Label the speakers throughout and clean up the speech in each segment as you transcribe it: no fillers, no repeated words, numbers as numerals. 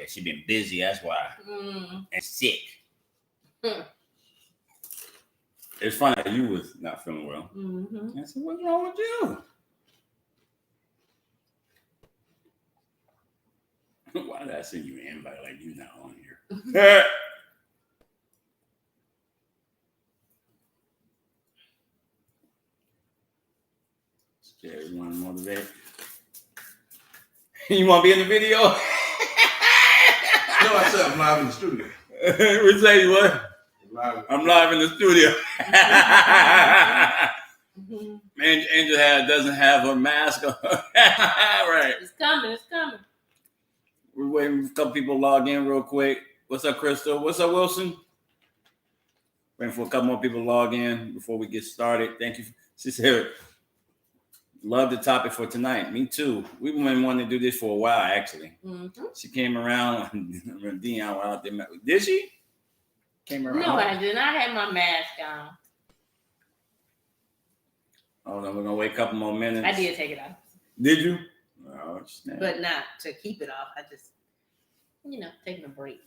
Speaker 1: she been busy. That's why. And sick. It's funny that you was not feeling well. I said, "What's wrong with you? Why did I send you an invite like you not on here?" Everyone motivate. You want to be in the video?
Speaker 2: No, I said I'm live in the studio.
Speaker 1: We say what? I'm live in the studio. Angel doesn't have her mask on. Right.
Speaker 3: It's coming.
Speaker 1: We're waiting for a couple people to log in real quick. What's up, Crystal? What's up, Wilson? Waiting for a couple more people to log in before we get started. Thank you. She said, love the topic for tonight. Me too. We've been wanting to do this for a while, actually. She came around when Dion went out there. Did she? Came around.
Speaker 3: No, I didn't. I had my mask on.
Speaker 1: Hold on, we're gonna wait a couple more minutes.
Speaker 3: I did take it off.
Speaker 1: Did you? Oh, snap.
Speaker 3: But not to keep it off. I just, taking a break.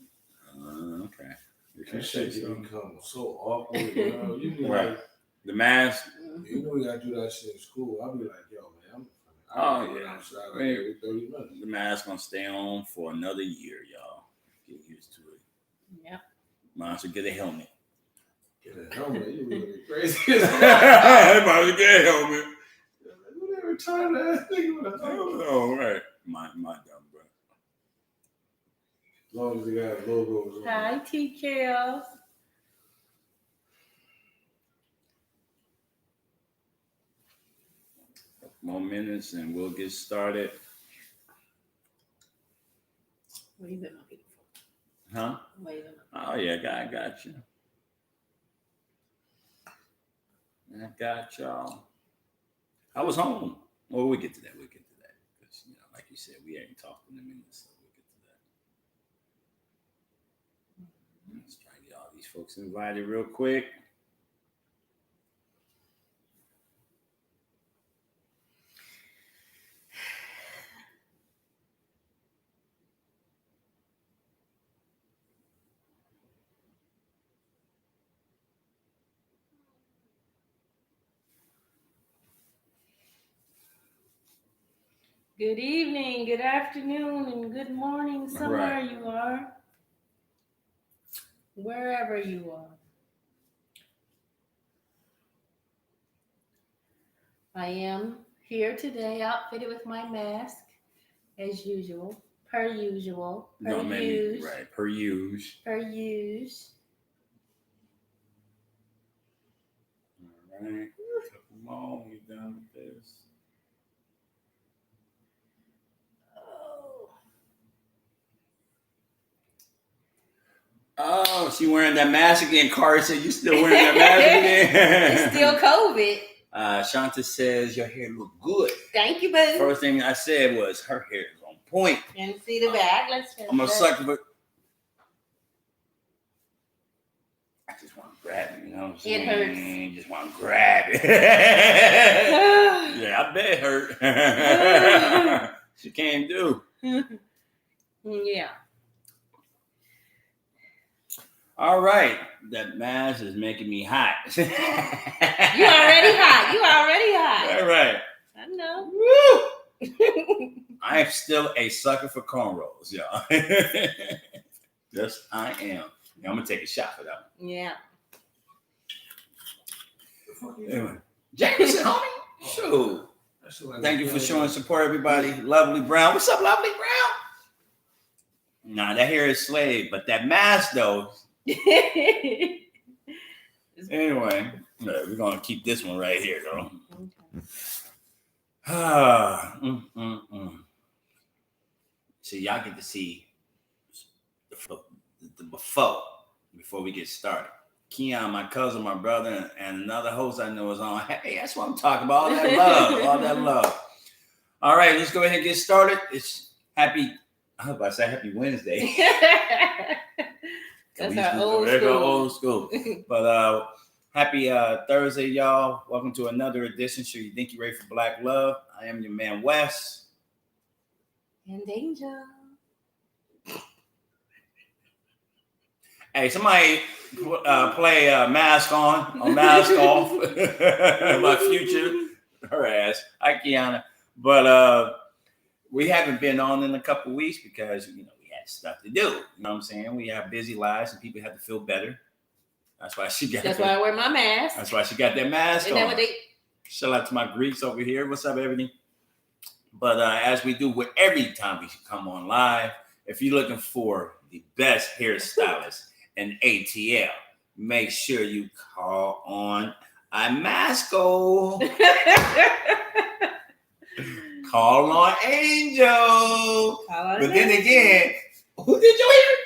Speaker 1: Okay.
Speaker 2: That shit become so awkward. You be
Speaker 1: right.
Speaker 2: Like,
Speaker 1: the mask.
Speaker 2: You know we gotta do that shit in school. I'll be like, yo, man,
Speaker 1: I'm yeah.
Speaker 2: outside like every 30 minutes.
Speaker 1: The mask gonna stay on for another year, y'all. Get used to it.
Speaker 3: Yep.
Speaker 1: Might as well get a helmet.
Speaker 2: Get a helmet? You really crazy.
Speaker 1: Might as well get a helmet.
Speaker 2: Whatever time that nigga with a helmet.
Speaker 1: Oh, right. My dumb bro.
Speaker 2: As long as they got logos on.
Speaker 3: Hi, TKL.
Speaker 1: More minutes and we'll get started.
Speaker 3: What you been looking for?
Speaker 1: Huh?
Speaker 3: What you been looking for?
Speaker 1: Oh yeah, I got you. I got y'all. I was home. Well, we'll get to that. Because like you said, we ain't talked in a minute, so we'll get to that. Let's try to get all these folks invited real quick.
Speaker 3: Good evening, good afternoon, and good morning, somewhere you are. Wherever you are. I am here today outfitted with my mask, as usual. Per usual.
Speaker 1: Per use. Right, per use.
Speaker 3: Per use.
Speaker 1: All right. Couple more, we done with this. Oh, she wearing that mask again. Carter said, you still wearing that mask again?
Speaker 3: It's still COVID.
Speaker 1: Shanta says, your hair look good.
Speaker 3: Thank you, boo.
Speaker 1: First thing I said was, her hair is on point.
Speaker 3: And see the back.
Speaker 1: I'm going to suck for... I just want to grab it, you know what I'm saying?
Speaker 3: It hurts.
Speaker 1: I just want to grab it. Yeah, I bet it hurt. She can't do.
Speaker 3: Yeah.
Speaker 1: All right, that mask is making me hot.
Speaker 3: You already hot.
Speaker 1: All right.
Speaker 3: I know.
Speaker 1: Woo! I am still a sucker for cornrows, y'all. Yes, I am. I'm gonna take a shot for that one.
Speaker 3: Yeah.
Speaker 1: Anyway, Jackson, homie. Shoot. Thank you for showing support, everybody. Lovely Brown. What's up, Lovely Brown? Nah, that hair is slave, but that mask though. Anyway, we're gonna keep this one right here, though. See, y'all get to see the before we get started. Keon, my cousin, my brother, and another host I know is on. Hey, that's what I'm talking about. All that love. All right, let's go ahead and get started. It's happy. I was about to say happy Wednesday.
Speaker 3: That's our old school.
Speaker 1: But happy Thursday, y'all. Welcome to another edition. Sure you think you're ready for Black Love. I am your man, Wes.
Speaker 3: And Angel.
Speaker 1: Hey, somebody play Mask On or Mask Off. My future, her ass. Hi, Kiana. But we haven't been on in a couple weeks because we had stuff to do. You know what I'm saying? We have busy lives and people have to feel better. That's why she got.
Speaker 3: That's why I wear my mask.
Speaker 1: That's why she got that mask
Speaker 3: Isn't
Speaker 1: on.
Speaker 3: that what they?
Speaker 1: Shout out to my Greeks over here. What's up, everything? But as we do with every time we come on live, if you're looking for the best hairstylist in ATL, make sure you call on Imasco. Call on Angel. But then again, who did you hear?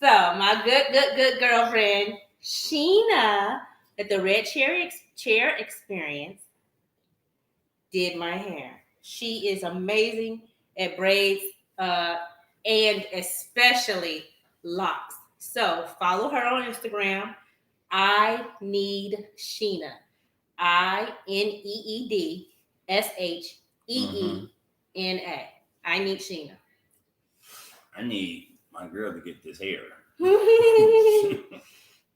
Speaker 3: So my good girlfriend Sheena at the Red Chair Experience did my hair. She is amazing at braids and especially locks. So follow her on Instagram. I need Sheena. INEEDSHEENA. I need Sheena.
Speaker 1: I need my girl to get this hair.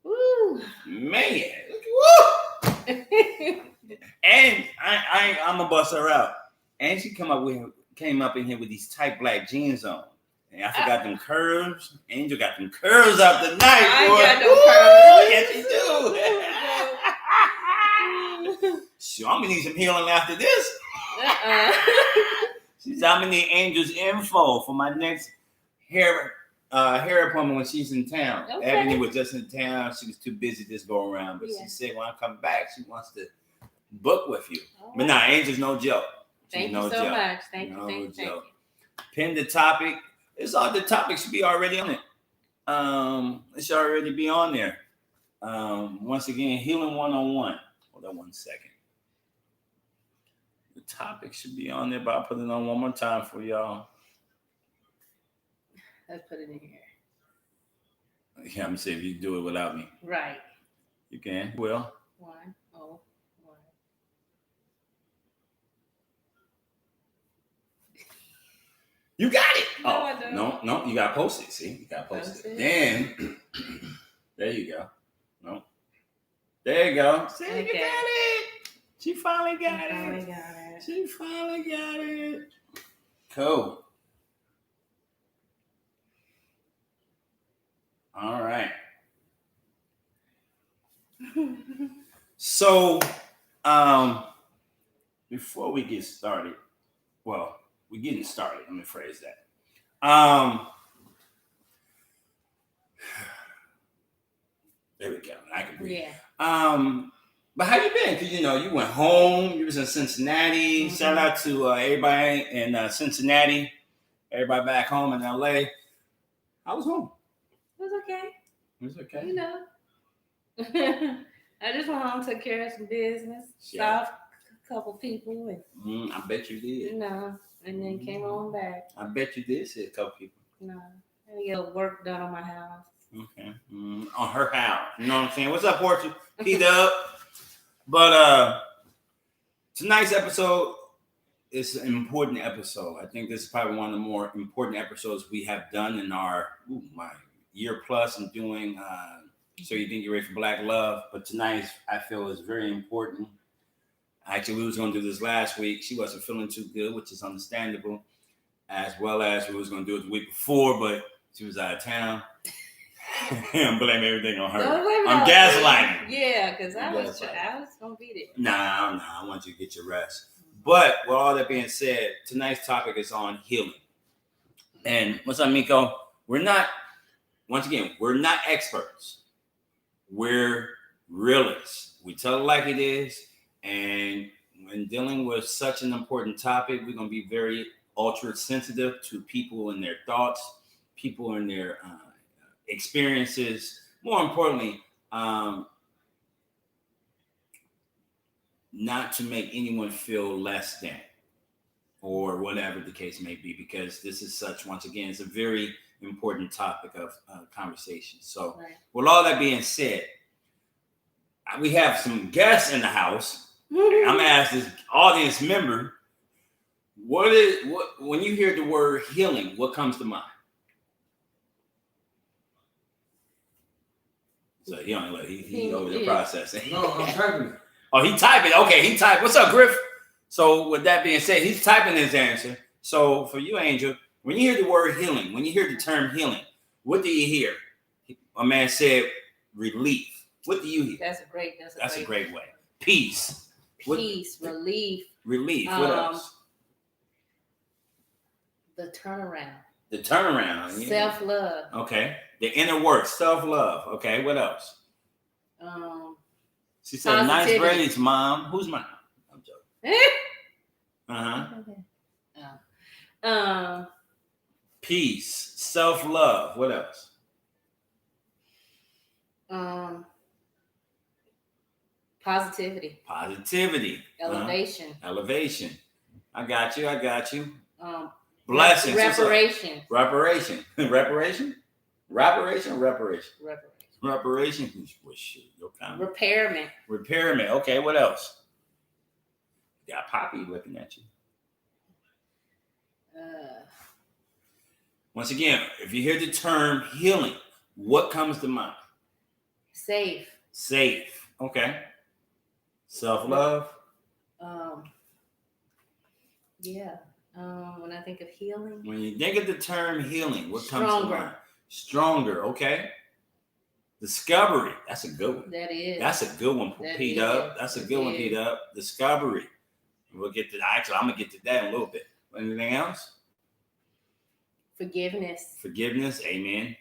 Speaker 3: Woo.
Speaker 1: Man, woo! And I'm gonna bust her out. And she came up in here with these tight black jeans on. And I forgot them curves. Angel got them curves out the night.
Speaker 3: I
Speaker 1: got no curves. Yes, you do. So I'm gonna need some healing after this. I'm gonna need Angel's info for my next hair appointment when she's in town.
Speaker 3: Okay.
Speaker 1: Ebony was just in town. She was too busy this go around, but
Speaker 3: Yeah.
Speaker 1: she said when I come back, she wants to book with you.
Speaker 3: Oh.
Speaker 1: But nah, Angel's no joke.
Speaker 3: Thank
Speaker 1: no
Speaker 3: you so
Speaker 1: joke.
Speaker 3: much. Thank
Speaker 1: No
Speaker 3: you.
Speaker 1: joke. Pin the topic. It's all the topics should be already on it. It should already be on there. Once again, healing 101. Hold on 1 second. The topic should be on there, but I'll put it on one more time for y'all.
Speaker 3: Let's put it in here.
Speaker 1: Yeah, I'm gonna see if you do it without me.
Speaker 3: Right.
Speaker 1: You can. Well.
Speaker 3: 101.
Speaker 1: You got it.
Speaker 3: No, I don't.
Speaker 1: No, you gotta post it. See, you gotta post it. Then there you go. No. There you go. See,
Speaker 3: Okay.
Speaker 1: you got it. She finally got it.
Speaker 3: Finally got it.
Speaker 1: She finally got it. Cool. All right. So, before we get started, well, we're getting started. Let me phrase that. There we go. I can breathe.
Speaker 3: Yeah.
Speaker 1: But how you been? Because you went home. You was in Cincinnati.
Speaker 3: Mm-hmm.
Speaker 1: Shout out to everybody in Cincinnati. Everybody back home in LA. I was home.
Speaker 3: It was okay.
Speaker 1: It was okay.
Speaker 3: I just went home, took care of some business,
Speaker 1: Yeah.
Speaker 3: saw a couple people, and
Speaker 1: I bet you did.
Speaker 3: and then came on back.
Speaker 1: I bet you did see a couple people.
Speaker 3: I had to get work done on my house.
Speaker 1: Okay. On her house. You know what I'm saying? What's up, Portia? Heat up. But tonight's episode is an important episode. I think this is probably one of the more important episodes we have done in our year plus in doing So You Think You're Ready for Black Love. But tonight, I feel, is very important. Actually, we was going to do this last week. She wasn't feeling too good, which is understandable. As well as we was going to do it the week before, but she was out of town. I'm blaming everything on her. I'm gaslighting.
Speaker 3: Yeah, because I was going to be there.
Speaker 1: Nah, I want you to get your rest. But with all that being said, tonight's topic is on healing. And what's up, Miko? We're not experts. We're realists. We tell it like it is. And when dealing with such an important topic, we're going to be very ultra sensitive to people and their thoughts, people and their experiences. More importantly, not to make anyone feel less than or whatever the case may be, because this is once again, it's a very important topic of conversation. So with all that being said, we have some guests in the house. I'm gonna ask this audience member, when you hear the word healing, what comes to mind? So he only look. He over the processing.
Speaker 2: No, I'm typing it.
Speaker 1: Oh, he typing. Okay, he typed. What's up, Griff? So with that being said, he's typing his answer. So for you, Angel, when you hear the word healing, when you hear the term healing, what do you hear? A man said relief. What do you hear?
Speaker 3: That's a
Speaker 1: great way. Peace.
Speaker 3: Peace, relief.
Speaker 1: Relief. What else?
Speaker 3: The turnaround.
Speaker 1: The turnaround. Yeah.
Speaker 3: Self-love.
Speaker 1: Okay. The inner work. Self-love. Okay. What else? She said, nice braids, Mom. Who's mom? I'm joking. Peace. Self-love. What else?
Speaker 3: Positivity. Elevation.
Speaker 1: Elevation. I got you. Blessings.
Speaker 3: Reparation.
Speaker 1: Reparation. Well, shit, your kind of repairment. Okay, what else? Got Poppy looking at you. Once again, if you hear the term healing, what comes to mind?
Speaker 3: Safe.
Speaker 1: Okay. Self-love.
Speaker 3: Yeah. When I think of healing.
Speaker 1: When you think of the term healing, what comes to mind? Stronger. Okay. Discovery. That's a good one.
Speaker 3: That is.
Speaker 1: That's a good one, Pete Up. That's a good one, Pete Up. Discovery. We'll get to that. Actually, I'm going to get to that in a little bit. Anything else? Forgiveness. Amen.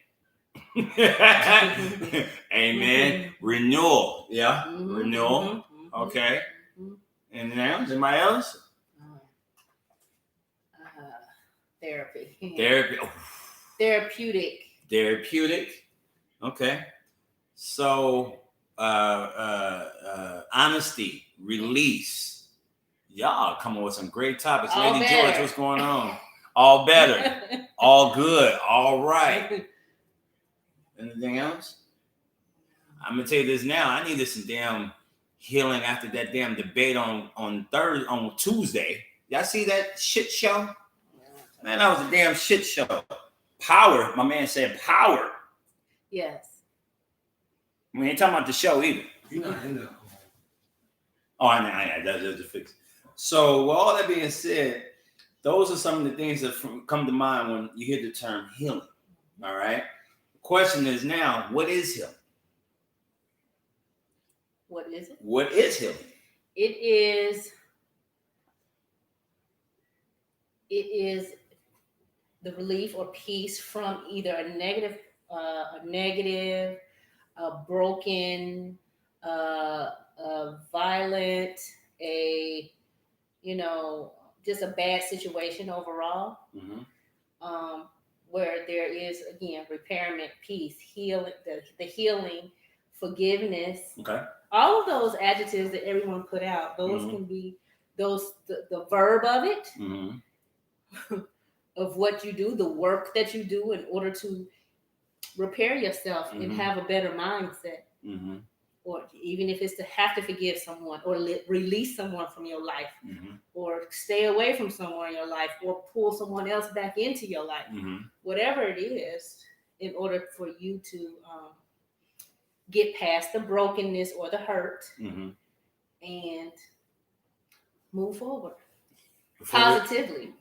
Speaker 1: Amen. Renewal. Yeah. Renewal. Okay. Anything else? Anybody else?
Speaker 3: Therapy.
Speaker 1: Oh.
Speaker 3: Therapeutic.
Speaker 1: Okay. So, honesty, release. Y'all come up with some great topics. Lady George, what's going on? All better. All good. All right. Anything else? I'm gonna tell you this now. I needed some damn healing after that damn debate on Tuesday. Y'all see that shit show? Man, that was a damn shit show. Power. My man said power.
Speaker 3: Yes.
Speaker 1: We ain't talking about the show either.
Speaker 2: You're not in there.
Speaker 1: Oh, I know. That's just a fix. So, with all that being said, those are some of the things that come to mind when you hear the term healing. All right. The question is now, what is healing?
Speaker 3: What is it?
Speaker 1: What is healing?
Speaker 3: It is the relief or peace from either a negative, a broken, a violent, just a bad situation overall.
Speaker 1: Mm-hmm.
Speaker 3: Where there is again repairment, peace, healing, the healing, forgiveness.
Speaker 1: Okay.
Speaker 3: All of those adjectives that everyone put out, those can be the verb of it.
Speaker 1: Mm-hmm.
Speaker 3: Of what you do, the work that you do in order to repair yourself and have a better mindset.
Speaker 1: Mm-hmm.
Speaker 3: Or even if it's to have to forgive someone or release someone from your life, or stay away from someone in your life, or pull someone else back into your life, whatever it is, in order for you to get past the brokenness or the hurt and move forward positively.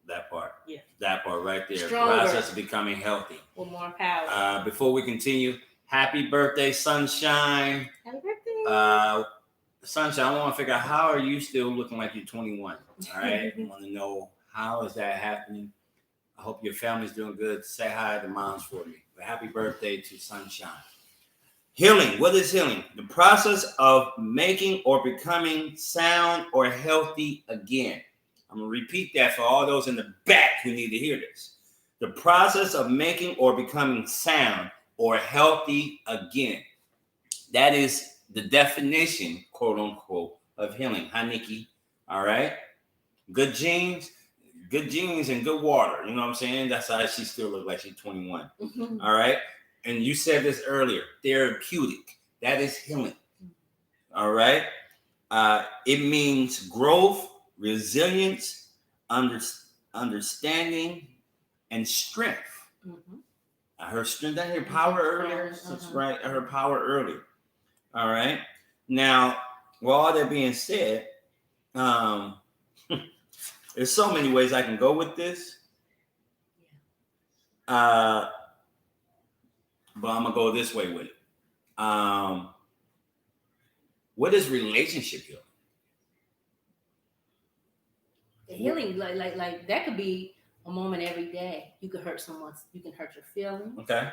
Speaker 1: That part.
Speaker 3: Yeah.
Speaker 1: That part right there.
Speaker 3: Stronger.
Speaker 1: Process of becoming healthy.
Speaker 3: With more power.
Speaker 1: Before we continue, happy birthday, Sunshine.
Speaker 3: Happy birthday.
Speaker 1: Sunshine, I want to figure out, how are you still looking like you're 21? All right. I want to know, how is that happening? I hope your family's doing good. Say hi to moms for me. But happy birthday to Sunshine. Healing. What is healing? The process of making or becoming sound or healthy again. I'm going to repeat that for all those in the back who need to hear this. The process of making or becoming sound or healthy again. That is the definition, quote unquote, of healing. Hi, Nikki. All right. Good genes and good water. You know what I'm saying? That's how she still looks like she's 21. All right. And you said this earlier, therapeutic. That is healing. All right. It means growth, resilience, understanding, and strength. I heard strength. I heard power earlier. That's right. I heard power earlier. All right. Now, with all that being said, there's so many ways I can go with this. But I'm gonna go this way with it. What is relationship healing?
Speaker 3: The healing, like that could be a moment every day. You could hurt someone. You can hurt your feelings.
Speaker 1: Okay.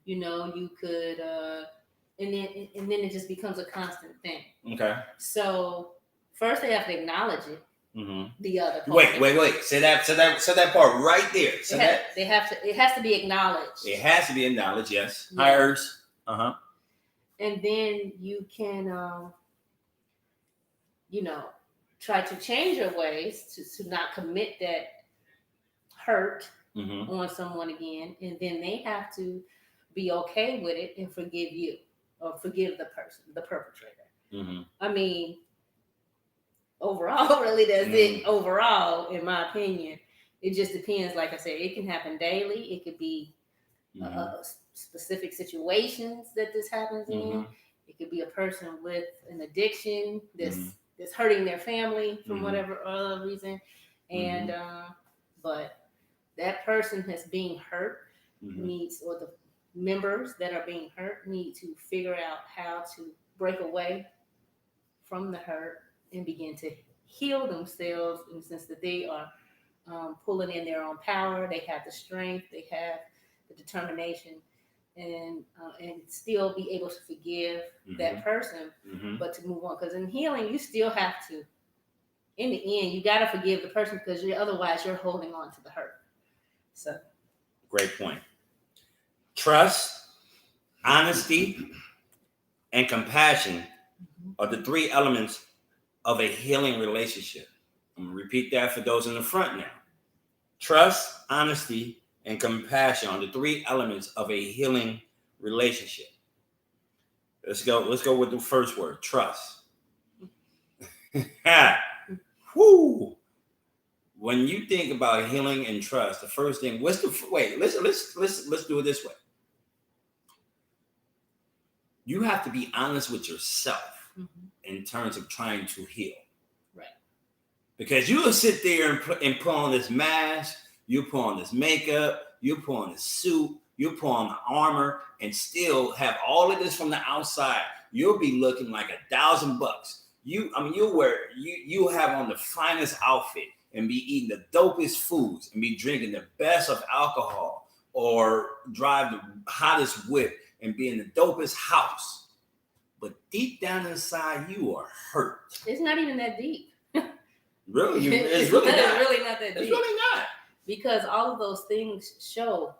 Speaker 3: You know, you could, and then it just becomes a constant thing.
Speaker 1: Okay.
Speaker 3: So first they have to acknowledge it.
Speaker 1: Mm-hmm.
Speaker 3: The other part.
Speaker 1: Wait. Say that part right there.
Speaker 3: It has to be acknowledged.
Speaker 1: It has to be acknowledged. Yes.
Speaker 3: Yeah.
Speaker 1: Hires.
Speaker 3: And then you can, try to change your ways to not commit that hurt on someone again, and then they have to be okay with it and forgive you or forgive the person, the perpetrator. I mean, overall, really, that's it. Overall, in my opinion, it just depends. Like I said, it can happen daily. It could be specific situations that this happens in. It could be a person with an addiction that's hurting their family for whatever other reason, and but that person that's being hurt needs, or the members that are being hurt need to figure out how to break away from the hurt and begin to heal themselves, in the sense that they are pulling in their own power. They have the strength, they have the determination, and still be able to forgive that person, but to move on. Because in healing, you still have to, in the end, you got to forgive the person, because otherwise you're holding on to the hurt. So,
Speaker 1: great point. Trust, honesty, and compassion are the three elements of a healing relationship. I'm going to repeat that for those in the front now. Trust, honesty, and compassion are the three elements of a healing relationship. Let's go with the first word, trust. Whoo! When you think about healing and trust, the first thing, let's do it this way. You have to be honest with yourself in terms of trying to heal.
Speaker 3: Right.
Speaker 1: Because you will sit there and put on this mask, you put on this makeup, you put on this suit, you put on the armor, and still have all of this from the outside. You'll be looking like $1,000. You'll have on the finest outfit and be eating the dopest foods and be drinking the best of alcohol, or drive the hottest whip and be in the dopest house. But deep down inside, you are hurt.
Speaker 3: It's not even that deep.
Speaker 1: Really? It's really not.
Speaker 3: It's really not that deep.
Speaker 1: It's really not.
Speaker 3: Because all of those things show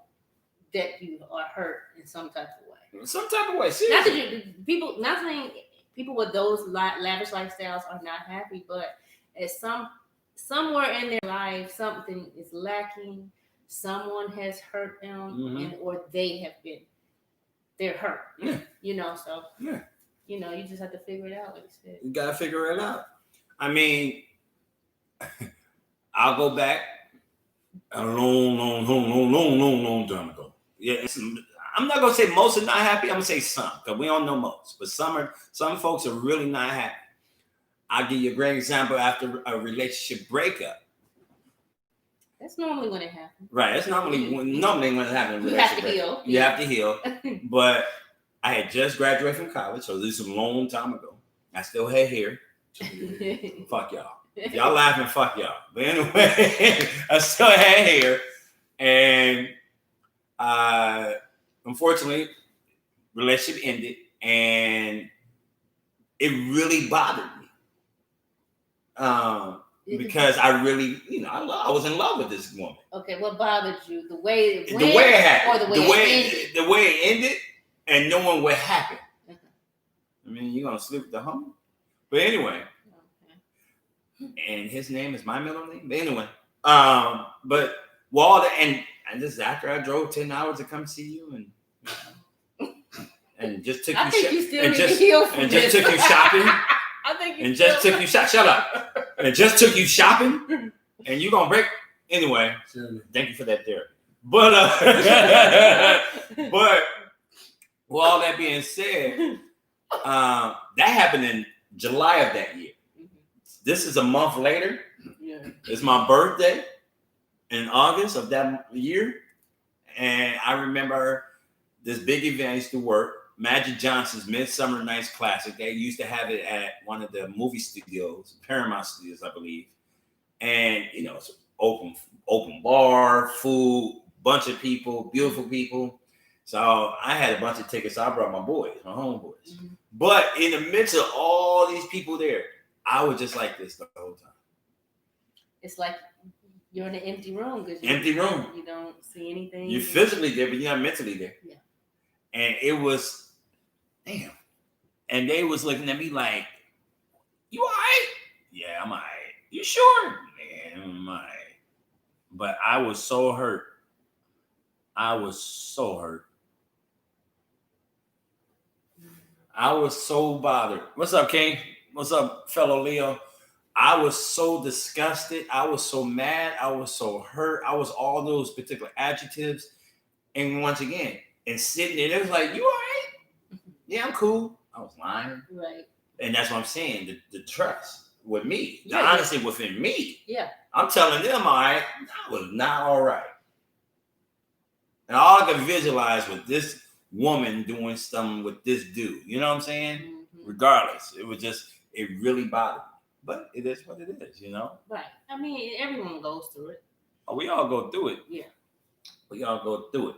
Speaker 3: that you are hurt in some type of way.
Speaker 1: Some type of way. Seriously.
Speaker 3: Not saying people with those lavish lifestyles are not happy, but at somewhere in their life, something is lacking. Someone has hurt them, or they're hurt.
Speaker 1: Yeah.
Speaker 3: So you just have to figure it out, like you said.
Speaker 1: You gotta figure it out. I mean, I'll go back a long time ago. Yeah, I'm not gonna say most are not happy. I'm gonna say some, because we don't know most, but some folks are really not happy. I'll give you a great example after a relationship breakup.
Speaker 3: That's normally when it happens.
Speaker 1: Right. That's normally when it happens.
Speaker 3: You have to heal.
Speaker 1: You have to heal. But I had just graduated from college, so this is a long time ago. I still had hair. Fuck y'all. If y'all laughing, fuck y'all. But anyway, I still had hair. And unfortunately, relationship ended. And it really bothered me. Because I really, I was in love with this woman.
Speaker 3: Okay, what bothered you? The way it went,
Speaker 1: it happened,
Speaker 3: or the way it ended?
Speaker 1: The way it ended, and knowing what happened. I mean, you're gonna sleep with the homie. But anyway, and his name is my middle name. But anyway, but and this is after I drove 10 hours to come see you, and just took
Speaker 3: I think you still
Speaker 1: and
Speaker 3: need to heal from
Speaker 1: and
Speaker 3: this.
Speaker 1: just took you shopping.
Speaker 3: I think you
Speaker 1: and just took you shut up. And just took you shopping, and you gonna break anyway. Thank you for that therapy. But But with all that being said, that happened in July of that year. This is a month later.
Speaker 3: Yeah.
Speaker 1: It's my birthday in August of that year. And I remember this big event I used to work, Magic Johnson's Midsummer Night's Classic. They used to have it at one of the movie studios, Paramount Studios, I believe. And, you know, it's open bar, food, bunch of people, beautiful people. So I had a bunch of tickets. So I brought my boys, my homeboys.
Speaker 3: Mm-hmm.
Speaker 1: But in the midst of all these people there, I was just like this the whole time.
Speaker 3: It's like you're in an empty room.
Speaker 1: Empty room.
Speaker 3: You don't see anything.
Speaker 1: You're physically there, but you're not mentally there.
Speaker 3: Yeah.
Speaker 1: And it was, damn. And they was looking at me like, you all right? Yeah, I'm all right. You sure? Yeah, I'm all right. But I was so hurt. I was so hurt. I was so bothered. What's up, King? What's up, fellow Leo? I was so disgusted. I was so mad. I was so hurt. I was all those particular adjectives. And once again, and sitting there, it was like, you all right? Yeah, I'm cool. I was lying.
Speaker 3: Right.
Speaker 1: And that's what I'm saying. The trust with me, the
Speaker 3: Yeah,
Speaker 1: honesty within me.
Speaker 3: Yeah.
Speaker 1: I'm telling them, all right, I was not all right. And all I could visualize was this woman doing something with this dude. You know what I'm saying?
Speaker 3: Mm-hmm.
Speaker 1: Regardless, it really bothered me. But it is what it is, you know?
Speaker 3: Right. I mean, everyone goes through it.
Speaker 1: Oh, we all go through it.
Speaker 3: Yeah.
Speaker 1: We all go through it.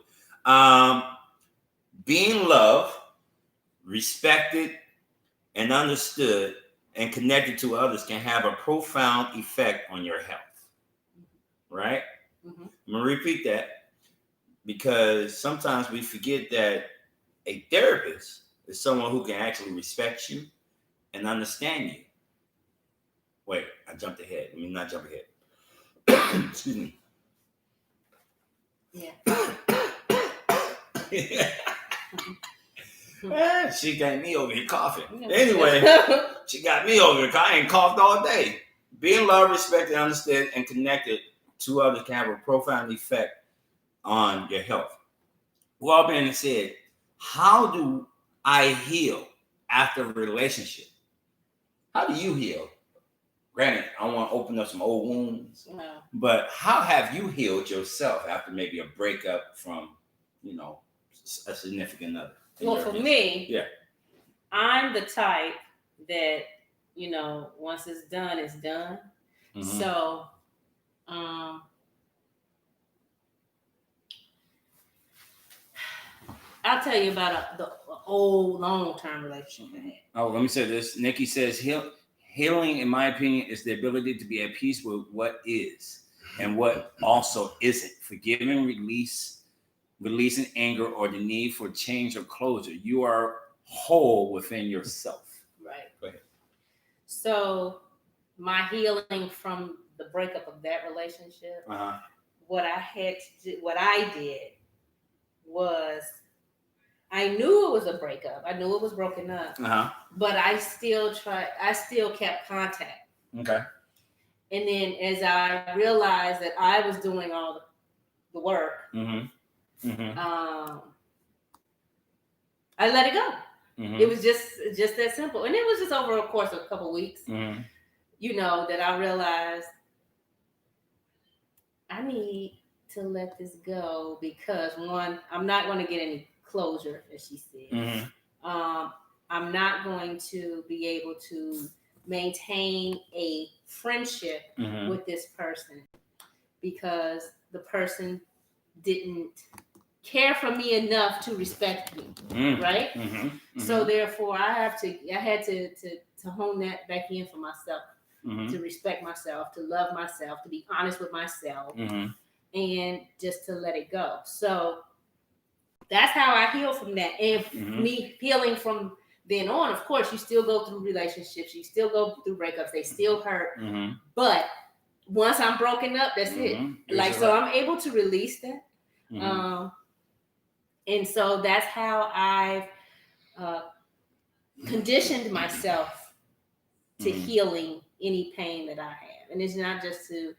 Speaker 1: Being loved, respected, and understood and connected to others can have a profound effect on your health. Right?
Speaker 3: Mm-hmm.
Speaker 1: I'm going to repeat that because sometimes we forget that a therapist is someone who can actually respect you and understand you. Wait, I jumped ahead. Let me not jump ahead. Excuse me.
Speaker 3: Yeah.
Speaker 1: She got me over here coughing. Anyway, she got me over here. I ain't coughed all day. Being loved, respected, understood, and connected to others can have a profound effect on your health. With all being said, how do I heal after a relationship? How do you heal? Granted, I want to open up some old wounds, but how have you healed yourself after maybe a breakup from, you know, a significant other?
Speaker 3: Well, for me,
Speaker 1: yeah,
Speaker 3: I'm the type that, you know, once it's done, it's done. Mm-hmm. So, I'll tell you about the old long-term relationship I had.
Speaker 1: Oh, let me say this. Nikki says healing, in my opinion, is the ability to be at peace with what is and what also isn't. Forgiving, releasing anger or the need for change or closure. You are whole within yourself.
Speaker 3: Right.
Speaker 1: Go ahead.
Speaker 3: So my healing from the breakup of that relationship, what I did was, I knew it was a breakup. I knew it was broken up. But I still kept contact.
Speaker 1: Okay.
Speaker 3: And then as I realized that I was doing all the work, I let it go. It was just that simple. And it was just over a course of a couple of weeks, you know, that I realized I need to let this go because, one, I'm not going to get any closure, as she said. I'm not going to be able to maintain a friendship with this person because the person didn't care for me enough to respect me, right? So therefore, I had to hone that back in for myself, to respect myself, to love myself, to be honest with myself, and just to let it go. So that's how I heal from that. And me healing from then on, of course, you still go through relationships, you still go through breakups, they still hurt. But once I'm broken up, that's it. Like, so I'm able to release that. And so that's how I've conditioned myself to healing any pain that I have. And it's not just to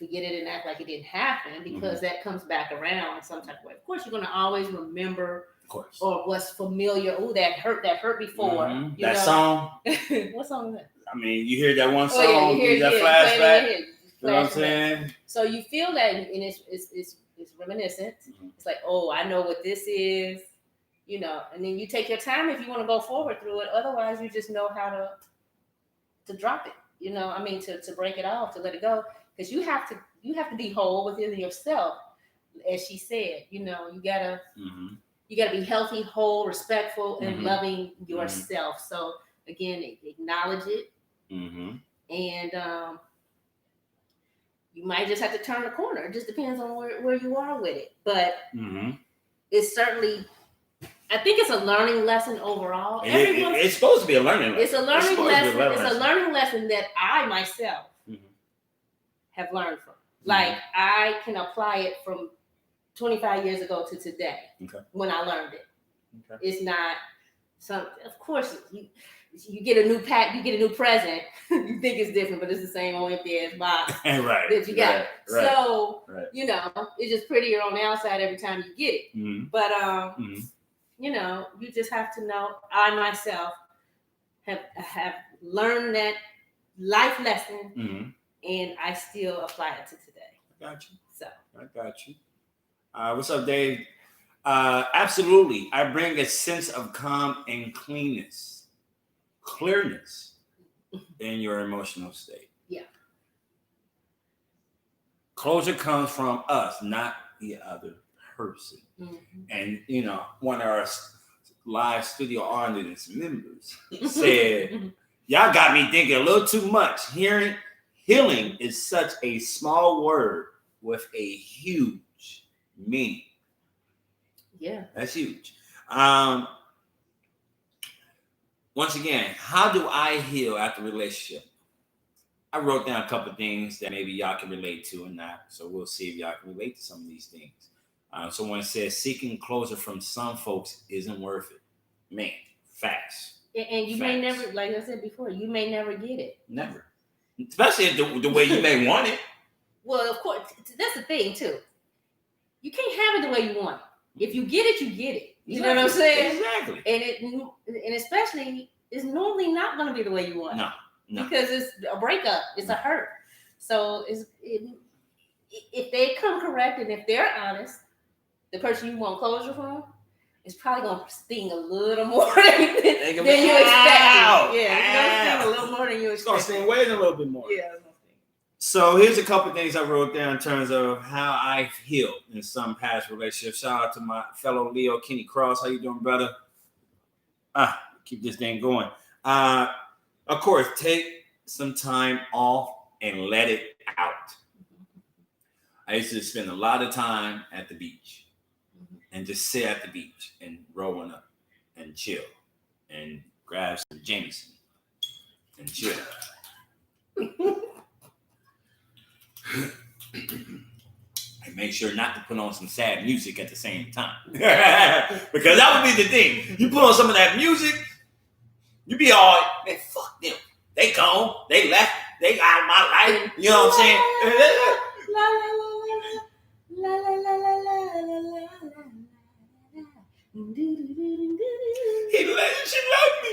Speaker 3: forget it and act like it didn't happen, because that comes back around in some type of way. Of course, you're going to always remember,
Speaker 1: Of course.
Speaker 3: or what's familiar. Oh, that hurt before. You
Speaker 1: That
Speaker 3: know?
Speaker 1: song.
Speaker 3: What song is that?
Speaker 1: I mean, you hear that one song,
Speaker 3: Oh, yeah, you hear
Speaker 1: that
Speaker 3: it,
Speaker 1: flashback.
Speaker 3: playing in your head.
Speaker 1: You know what I'm saying?
Speaker 3: So you feel that, and it's reminiscent. It's like, oh, I know what this is, you know. And then you take your time if you want to go forward through it. Otherwise, you just know how to drop it. You know, I mean, to break it off, to let it go, because you have to be whole within yourself, as she said. You know, you gotta be healthy, whole, respectful, and loving yourself. So again, acknowledge it, and you might just have to turn the corner. It just depends on where you are with it. But it's certainly, I think it's a learning lesson overall.
Speaker 1: It's supposed to be a learning lesson.
Speaker 3: It's a learning lesson. It's a learning lesson that I myself have learned from. Like, I can apply it from 25 years ago to today when I learned it. Okay. It's not of course, you get a new pack, you get a new present, you think it's different, but it's the same old empty ass box that you got. Right. So, you know, it's just prettier on the outside every time you get it. But, you know, you just have to know, I myself have learned that life lesson, and I still apply it to today.
Speaker 1: I got you.
Speaker 3: So
Speaker 1: I got you. What's up, Dave? Absolutely. I bring a sense of calm and clearness in your emotional state. Yeah. Closure comes from us, not the other person. And, you know, one of our live studio audience members said, y'all got me thinking a little too much. Healing is such a small word with a huge meaning. Yeah. That's huge. Once again, how do I heal after a relationship? I wrote down a couple of things that maybe y'all can relate to or not. So we'll see if y'all can relate to some of these things. Someone says seeking closure from some folks isn't worth it. Man, facts.
Speaker 3: And you may never, like I said before, you may never get it.
Speaker 1: Never. Especially the way you may want it. Well,
Speaker 3: of course, that's the thing too. You can't have it the way you want it. If you get it, you get it. You know what I'm saying?
Speaker 1: Exactly.
Speaker 3: And especially, it's normally not going to be the way you want it. No. Because it's a breakup. It's a hurt. So if they come correct and if they're honest, the person you want closure from is probably going to sting a little more than you expected. Yeah, it's going to sting a little more than you expected.
Speaker 1: It's going to sting way a little bit more.
Speaker 3: Yeah.
Speaker 1: So here's a couple of things I wrote down in terms of how I've healed in some past relationships. Shout out to my fellow Leo, Kenny Cross. How you doing, brother? Keep this thing going. Of course, take some time off and let it out. I used to spend a lot of time at the beach and just sit at the beach and rolling up and chill and grab some Jameson and chill. And make sure not to put on some sad music at the same time. Because that would be the thing. You put on some of that music, you be all, man, fuck them. They gone. They left. They out of my life. You know what I'm saying? She loved me.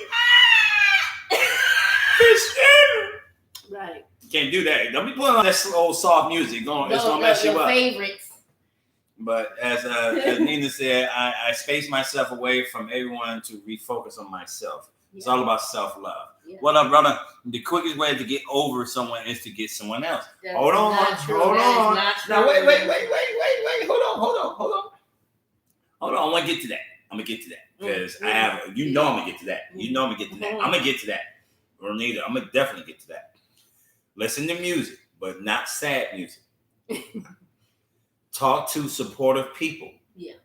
Speaker 1: Right. Can't do that. Don't be putting on that old soft music. It's gonna mess you up.
Speaker 3: Favorites.
Speaker 1: But as Nina said, I space myself away from everyone to refocus on myself. It's all about self-love. Yeah. What up, brother? The quickest way to get over someone is to get someone else. Hold on. Now wait. Hold on. I want to get to that. I'm gonna get to that because I have. I'm gonna get to that. I'm gonna get to that. Or neither. I'm gonna definitely get to that. Listen to music, but not sad music. Talk to supportive people. Yeah.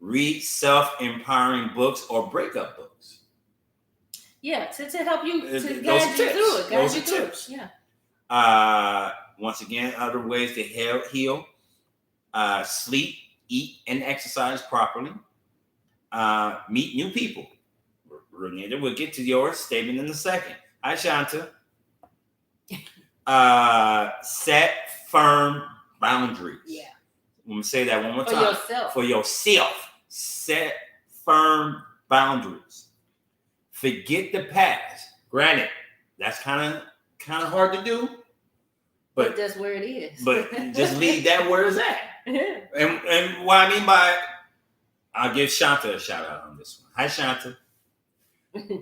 Speaker 1: Read self-empowering books or breakup books.
Speaker 3: Yeah, to help you, to guide you through it.
Speaker 1: Those are tips. Yeah. Once again, other ways to heal. Sleep, eat, and exercise properly. Meet new people. Renita will get to your statement in a second. Hi, Shanta. Set firm boundaries.
Speaker 3: Yeah.
Speaker 1: I'm gonna say that one more
Speaker 3: For
Speaker 1: time.
Speaker 3: yourself.
Speaker 1: For yourself. Set firm boundaries. Forget the past. Granted, that's kind of hard to do.
Speaker 3: But that's where it is.
Speaker 1: But just leave that where it's at. And what I mean by, I'll give Shanta a shout out on this one. Hi, Shanta.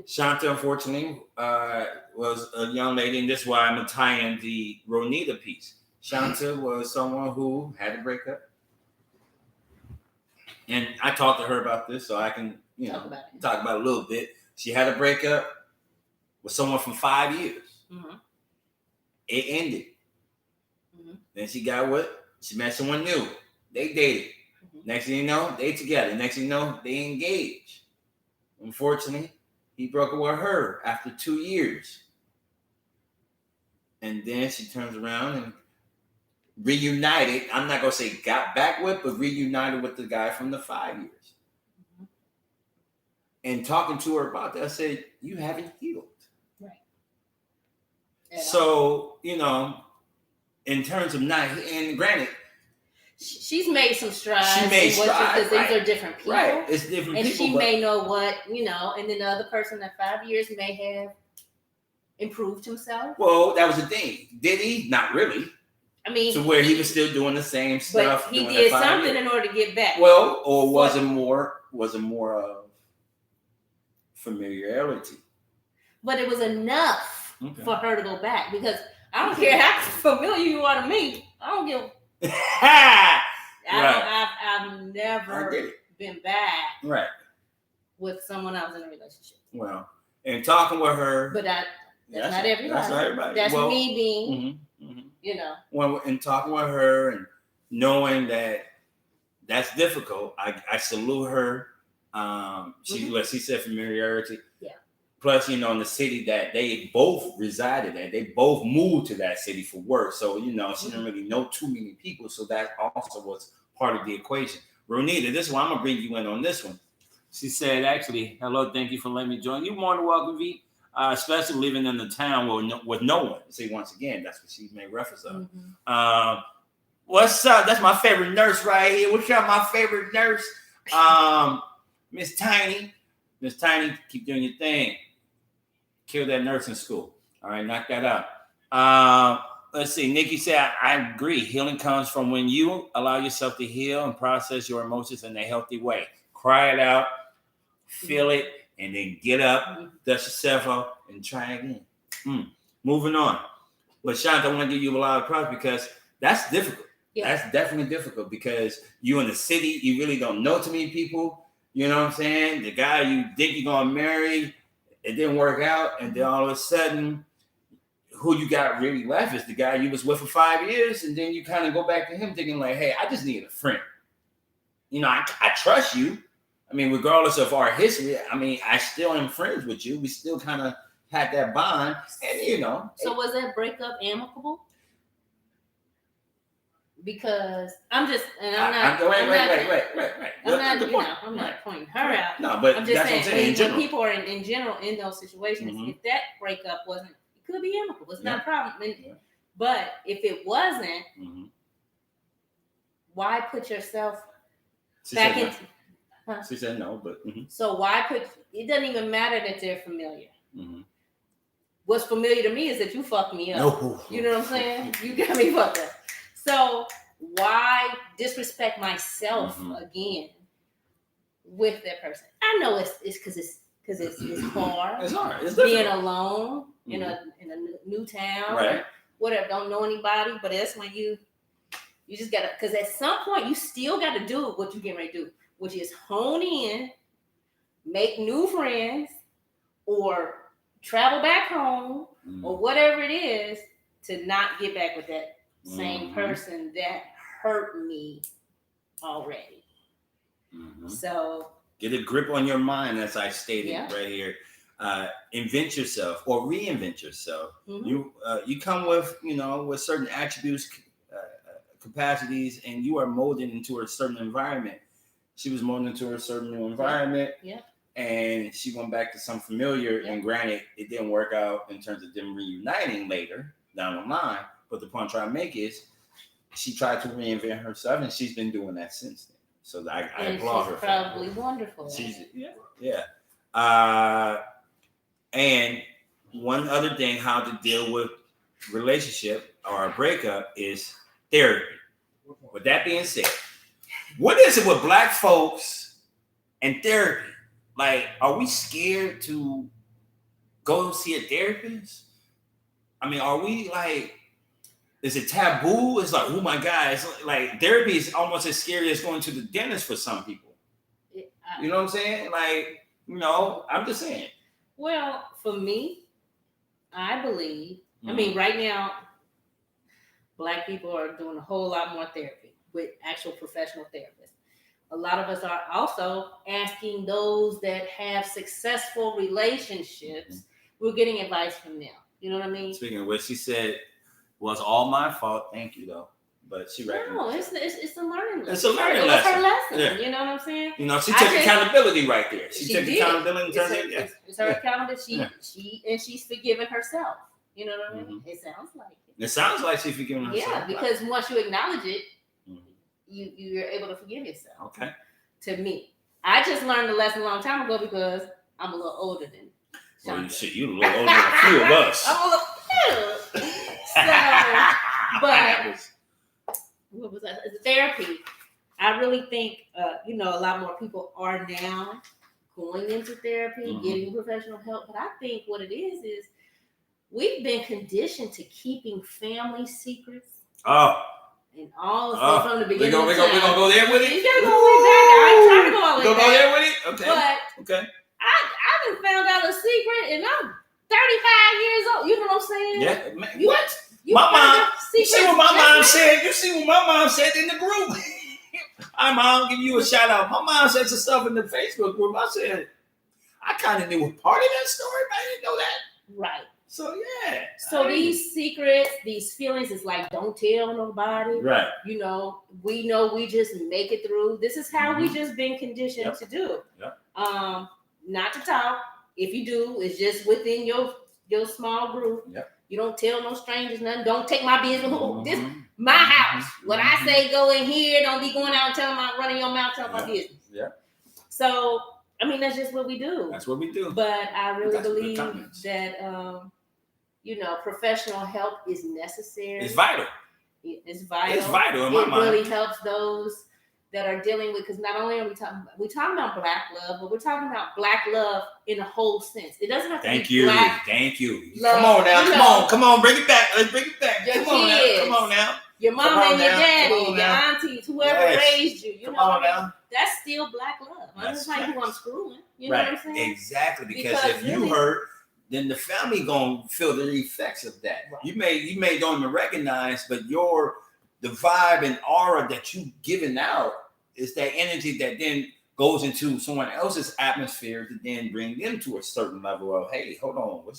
Speaker 1: Shanta, unfortunately, was a young lady, and this is why I'm gonna tie in the Ronita piece. Shanta was someone who had to break up, and I talked to her about this, so I can, talk about it a little bit. She had a breakup with someone from 5 years.
Speaker 3: Mm-hmm.
Speaker 1: It ended.
Speaker 3: Mm-hmm.
Speaker 1: Then she met someone new. They dated.
Speaker 3: Mm-hmm.
Speaker 1: Next thing you know, they together. Next thing you know, they engaged. Unfortunately, he broke up with her after 2 years. And then she turns around and reunited. I'm not going to say got back with, but reunited with the guy from the 5 years. Mm-hmm. And talking to her about that, I said, you haven't healed.
Speaker 3: Right.
Speaker 1: So, in terms of not, and granted,
Speaker 3: she's made some strides.
Speaker 1: She made strides.
Speaker 3: Because these are different people.
Speaker 1: Right. It's different
Speaker 3: and
Speaker 1: people.
Speaker 3: And she may know what, and then the other person in 5 years may have improved himself.
Speaker 1: Well, that was the thing. Did he? Not really.
Speaker 3: I mean,
Speaker 1: to where he was still doing the same stuff.
Speaker 3: But he did something in order to get back.
Speaker 1: Well, or was it more of familiarity? But
Speaker 3: it was enough for her to go back, because I don't care how familiar you are to me. I don't give. I've never been back with someone I was in a relationship.
Speaker 1: Well, and talking with her,
Speaker 3: but that's not everybody.
Speaker 1: That's not everybody.
Speaker 3: That's me being,
Speaker 1: Well, and talking with her and knowing that that's difficult. I salute her. She said familiarity.
Speaker 3: Yeah.
Speaker 1: Plus, in the city that they both resided at, they both moved to that city for work. So, she didn't really know too many people. So that also was part of the equation. Ronita, this one, I'm going to bring you in on this one. She said, actually, hello, thank you for letting me join. You're more than welcome, V. Especially living in the town with no one. See, once again, that's what she made reference of. Mm-hmm. What's up? That's my favorite nurse right here. What's up, my favorite nurse? Miss Tiny. Miss Tiny, keep doing your thing. Kill that nursing school. All right, knock that out. Let's see. Nikki said, I agree. Healing comes from when you allow yourself to heal and process your emotions in a healthy way. Cry it out, feel it, and then get up, dust yourself off, and try again. Moving on. But Shanta, I want to give you a lot of props because that's difficult. Yeah. That's definitely difficult because you in the city, you really don't know too many people. You know what I'm saying? The guy you think you're going to marry, it didn't work out. And then all of a sudden, who you got really left is the guy you was with for 5 years. And then you kind of go back to him thinking like, hey, I just need a friend. I trust you. I mean, regardless of our history, I still am friends with you. We still kind of had that bond. And,
Speaker 3: So was that breakup amicable? Because I'm not pointing her out.
Speaker 1: No, but
Speaker 3: I'm just
Speaker 1: that's
Speaker 3: saying,
Speaker 1: what I'm
Speaker 3: when people are in general in those situations, if that breakup wasn't, it could be amicable. It's not a problem. But if it wasn't, why put yourself back into?
Speaker 1: She said no, but
Speaker 3: so why it doesn't even matter that they're familiar. What's familiar to me is that you fucked me up.
Speaker 1: No.
Speaker 3: You know what I'm saying? You got me fucked up. So why disrespect myself again with that person? I know it's because it's hard.
Speaker 1: It's hard. It's
Speaker 3: being alone in a new town,
Speaker 1: right?
Speaker 3: Whatever. Don't know anybody, but that's when you just gotta. Because at some point you still got to do what you getting ready to do, which is hone in, make new friends, or travel back home, or whatever it is, to not get back with that same person that hurt me already. So
Speaker 1: get a grip on your mind, as I stated right here. Invent yourself or reinvent yourself. You come with with certain attributes, capacities, and you are molded into a certain environment. She was molded into a certain new environment. And she went back to some familiar, and granted, it didn't work out in terms of them reuniting later down the line. But the point I'm trying to make is, she tried to reinvent herself, and she's been doing that since then. So I
Speaker 3: And
Speaker 1: applaud
Speaker 3: she's
Speaker 1: her. For that.
Speaker 3: probably wonderful.
Speaker 1: She's yeah. And one other thing, how to deal with relationship or a breakup is therapy. With that being said, what is it with Black folks and therapy? Like, are we scared to go see a therapist? I mean, are we like, is it taboo? It's like, oh my God, it's like therapy is almost as scary as going to the dentist for some people. You know what I'm saying? Like, I'm just saying.
Speaker 3: Well, for me, I believe, I mean, right now, Black people are doing a whole lot more therapy with actual professional therapists. A lot of us are also asking those that have successful relationships, we're getting advice from them. You know what I mean?
Speaker 1: Speaking of which, she said, was all my fault. Thank you, though. But she recognized.
Speaker 3: No, it's a learning lesson.
Speaker 1: It's a learning
Speaker 3: lesson. It was her lesson.
Speaker 1: Yeah.
Speaker 3: You know what I'm saying?
Speaker 1: She took accountability right there. She took
Speaker 3: did.
Speaker 1: accountability in terms of
Speaker 3: it's her accountability. She's forgiven herself. You know what I mean? It sounds like it.
Speaker 1: It sounds like she's forgiving herself.
Speaker 3: Yeah, because once you acknowledge it, you're able to forgive yourself.
Speaker 1: Okay.
Speaker 3: To me, I just learned the lesson a long time ago because I'm a little older than.
Speaker 1: Well, you're a little older than a few of us.
Speaker 3: I'm a little. But what was that? Therapy. I really think a lot more people are now going into therapy, getting professional help. But I think what it is we've been conditioned to keeping family secrets.
Speaker 1: Oh.
Speaker 3: And all from the beginning.
Speaker 1: We're gonna go there with it.
Speaker 3: You gotta go way back. I ain't trying to go all the way back.
Speaker 1: Go there with it. Okay.
Speaker 3: But
Speaker 1: okay.
Speaker 3: I done found out a secret, and I'm 35 years old. You know what I'm saying?
Speaker 1: Yeah. Man,
Speaker 3: what?
Speaker 1: My mom. You see what my mom said? You see what my mom said in the group? Hi, Mom. Give you a shout out. My mom said some stuff in the Facebook group. I said, I kind of knew a part of that story, but I didn't know that.
Speaker 3: Right.
Speaker 1: So yeah.
Speaker 3: So these secrets, these feelings, is like, don't tell nobody.
Speaker 1: Right.
Speaker 3: We know we just make it through. This is how we just been conditioned to do.
Speaker 1: Yep.
Speaker 3: Not to talk. If you do, it's just within your small group.
Speaker 1: Yep.
Speaker 3: You don't tell no strangers nothing. Don't take my business. This my house. What I say go in here. Don't be going out and telling my running your mouth telling my business.
Speaker 1: Yeah.
Speaker 3: So I mean, that's just what we do.
Speaker 1: That's what we do.
Speaker 3: But I really believe that professional help is necessary.
Speaker 1: It's vital.
Speaker 3: It's vital.
Speaker 1: It's vital in my mind.
Speaker 3: It really helps those that are dealing with, because not only are we talking about Black love, but we're talking about Black love in a whole sense. It doesn't have to be Black.
Speaker 1: Thank you.
Speaker 3: Love.
Speaker 1: Come on now. Come on. Bring it back. Let's bring it back.
Speaker 3: Your
Speaker 1: Come on
Speaker 3: kids,
Speaker 1: now. Come on now.
Speaker 3: Your mom and your daddy, your
Speaker 1: now.
Speaker 3: aunties, whoever raised you. You
Speaker 1: Come
Speaker 3: know
Speaker 1: on
Speaker 3: what I mean?
Speaker 1: now.
Speaker 3: That's still Black love. I'm just like who I'm screwing. You know what I'm saying?
Speaker 1: Exactly. Because if you hurt, then the family gonna feel the effects of that. Right. You may don't even recognize, but the vibe and aura that you giving out is that energy that then goes into someone else's atmosphere to then bring them to a certain level of, hey, hold on, what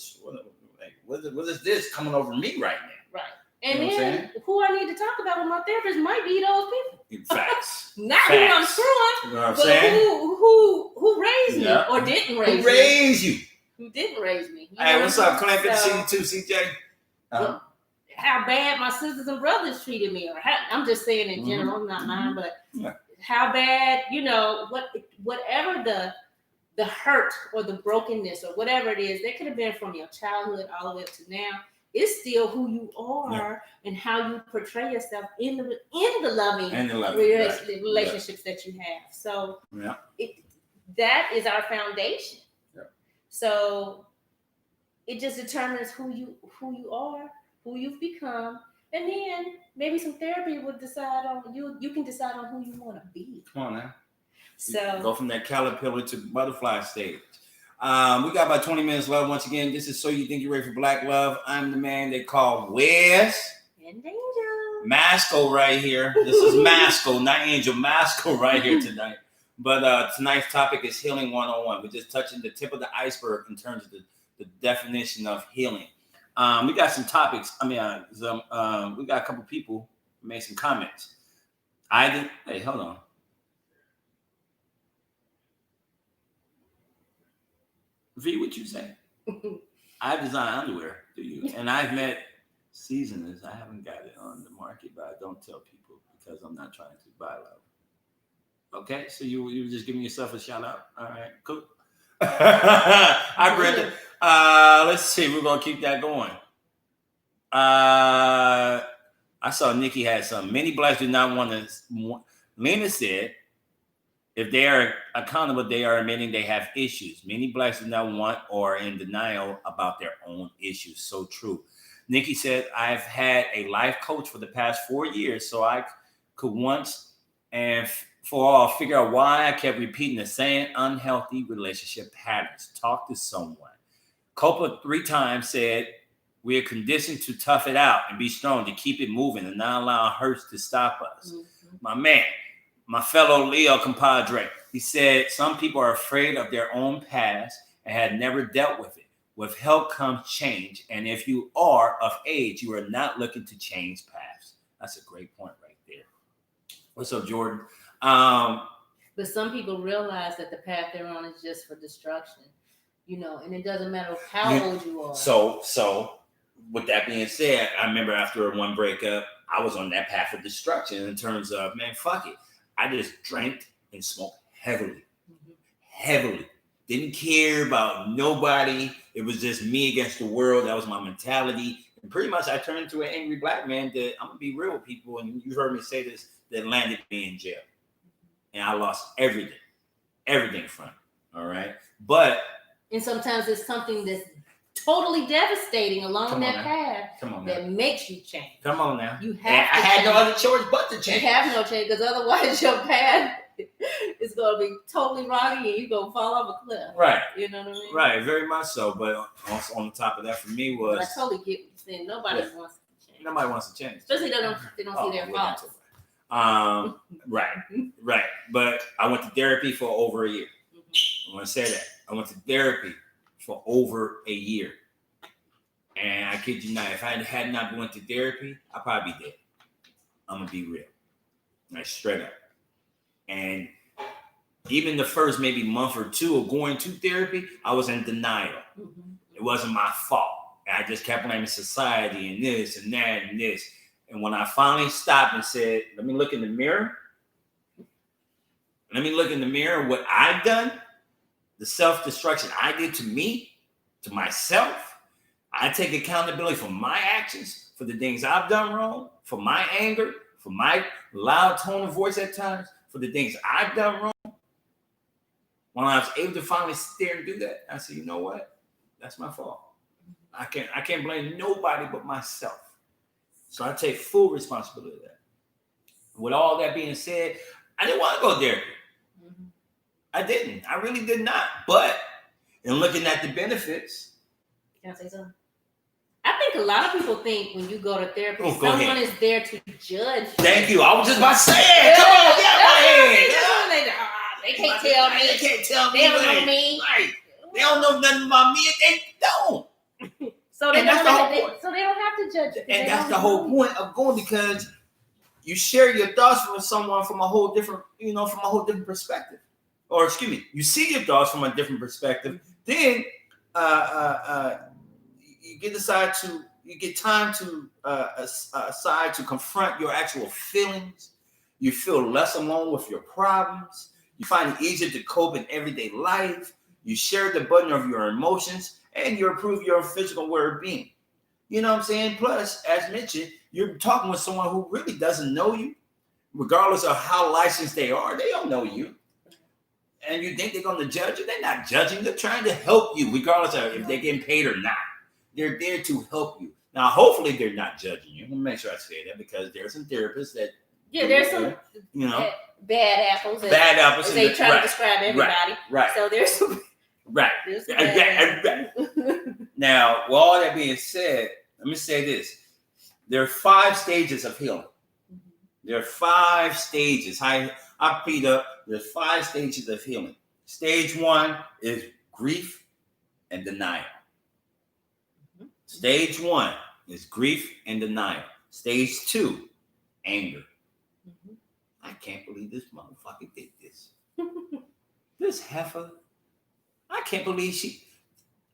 Speaker 1: is this coming over me right now?
Speaker 3: Right. And then who I need to talk about with my therapist might be those people.
Speaker 1: Facts.
Speaker 3: Not who I'm screwing,
Speaker 1: you know what I'm
Speaker 3: but
Speaker 1: saying?
Speaker 3: who raised me or didn't raise me.
Speaker 1: Who raised you?
Speaker 3: Who didn't raise me.
Speaker 1: Hey, what's up? Clamp it to see you too, CJ.
Speaker 3: How bad my sisters and brothers treated me, or I'm just saying in general, not mine, but how bad, whatever the hurt or the brokenness or whatever it is, that could have been from your childhood all the way up to now. It's still who you are and how you portray yourself in the loving relationships that you have. So that is our foundation. Yeah. So it just determines who you are, who you've become, and then maybe some therapy will decide on you. You can decide on who you want to be.
Speaker 1: Come on now.
Speaker 3: So
Speaker 1: go from that caterpillar to butterfly stage. We got about 20 minutes left. Once again, this is So You Think You're Ready for Black Love. I'm the man they call Wes.
Speaker 3: And Angel.
Speaker 1: Masco right here. This is Masco, not Angel. Masco right here tonight. But tonight's topic is Healing 101. We're just touching the tip of the iceberg in terms of the definition of healing. We got some topics. We got a couple people who made some comments. Hey, hold on. V, what you say? I design underwear, do you? And I've met seasonings. I haven't got it on the market, but I don't tell people because I'm not trying to buy low. Okay, so you were just giving yourself a shout out. All right, cool. I read it. Let's see. We're gonna keep that going. I saw Nikki had some. Many blacks do not want to. Lena said, if they are accountable, they are admitting they have issues. Many blacks do not want or are in denial about their own issues. So true. Nikki said, I've had a life coach for the past 4 years, so I could once and for all figure out why I kept repeating the same unhealthy relationship patterns. Talk to someone. Coppola 3 times said, we are conditioned to tough it out and be strong, to keep it moving and not allow hurts to stop us. Mm-hmm. My man, my fellow Leo compadre, he said, some people are afraid of their own past and had never dealt with it. With help comes change. And if you are of age, you are not looking to change paths. That's a great point right there. What's up, Jordan?
Speaker 3: But some people realize that the path they're on is just for destruction, and it doesn't matter how old you are.
Speaker 1: So with that being said, I remember after one breakup, I was on that path of destruction in terms of, man, fuck it. I just drank and smoked heavily. Didn't care about nobody. It was just me against the world. That was my mentality. And pretty much I turned into an angry black man that, I'm going to be real with people, and you heard me say this, that landed me in jail. And I lost everything from it. All right.
Speaker 3: And sometimes it's something that's totally devastating along that path that makes you change.
Speaker 1: Come on now.
Speaker 3: You have
Speaker 1: I had no other choice but to change.
Speaker 3: You have no change, because otherwise your path is going to be totally rocky and you're going to fall off a cliff.
Speaker 1: Right.
Speaker 3: You know what I mean?
Speaker 1: Right. Very much so. But on the top of that for me was...
Speaker 3: But I totally get what you're saying. Nobody wants to change.
Speaker 1: Nobody wants to change.
Speaker 3: Especially they don't see their faults.
Speaker 1: Right. But I went to therapy for over a year. Mm-hmm. I want to say that. I went to therapy for over a year. And I kid you not, if I had not went to therapy, I'd probably be dead. I'm going to be real. Like, straight up. And even the first maybe month or two of going to therapy, I was in denial. Mm-hmm. It wasn't my fault. And I just kept blaming society and this and that and this. And when I finally stopped and said, let me look in the mirror. Let me look in the mirror what I've done. The self-destruction I did to me, to myself. I take accountability for my actions, for the things I've done wrong, for my anger, for my loud tone of voice at times, for the things I've done wrong. When I was able to finally sit there and do that, I said, you know what? That's my fault. I can't blame nobody but myself. So I take full responsibility of that. With all that being said, I didn't want to go therapy. Mm-hmm. I didn't. I really did not. But in looking at the benefits.
Speaker 3: Can I say something? I think a lot of people think when you go to therapy, someone is there to judge.
Speaker 1: Thank you. I was just about to say it. Come on, get my head.
Speaker 3: They can't tell me.
Speaker 1: They can't tell me.
Speaker 3: They don't know me.
Speaker 1: Right. They don't know nothing about me. They don't.
Speaker 3: So they don't have to judge you.
Speaker 1: And that's the whole point of going, because you share your thoughts with someone from a whole different, from a whole different perspective. Or excuse me, you see your thoughts from a different perspective. Then you get time to aside to confront your actual feelings. You feel less alone with your problems. You find it easier to cope in everyday life. You share the burden of your emotions, and you improve your physical well-being. You know what I'm saying? Plus, as mentioned, you're talking with someone who really doesn't know you, regardless of how licensed they are. They don't know you. And you think they're going to judge you? They're not judging. They're trying to help you, regardless of if they're getting paid or not. They're there to help you. Now, hopefully, they're not judging you. Let me make sure I say that, because there's some therapists that
Speaker 3: there's some bad apples.
Speaker 1: Bad apples.
Speaker 3: They try to describe everybody.
Speaker 1: Right.
Speaker 3: So there's some.
Speaker 1: Right. Now, with all that being said, let me say this: there are 5 stages of healing. Mm-hmm. There are 5 stages. I repeat up. There's 5 stages of healing. Stage 1 is grief and denial. Mm-hmm. Stage 1 is grief and denial. Stage 2, anger. Mm-hmm. I can't believe this motherfucker did this. This heifer. I can't believe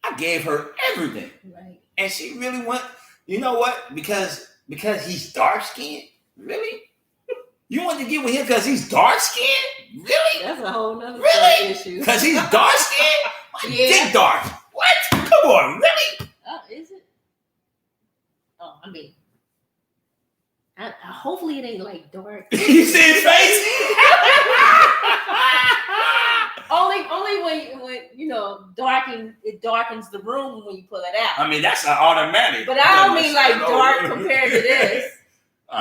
Speaker 1: I gave her everything.
Speaker 3: Right.
Speaker 1: And she really went, You know what? Because he's dark skinned. Really? You want to get with him because he's dark skinned? Really?
Speaker 3: That's a whole nother
Speaker 1: Really?
Speaker 3: issue.
Speaker 1: Because he's dark skinned?
Speaker 3: Yeah.
Speaker 1: Dick dark. What? Come on, really?
Speaker 3: Oh, is it? Oh, I mean, hopefully it ain't like dark.
Speaker 1: You see his face?
Speaker 3: only when you know it darkens the room when you pull it out.
Speaker 1: I mean, that's an automatic.
Speaker 3: But I don't mean like dark compared to this.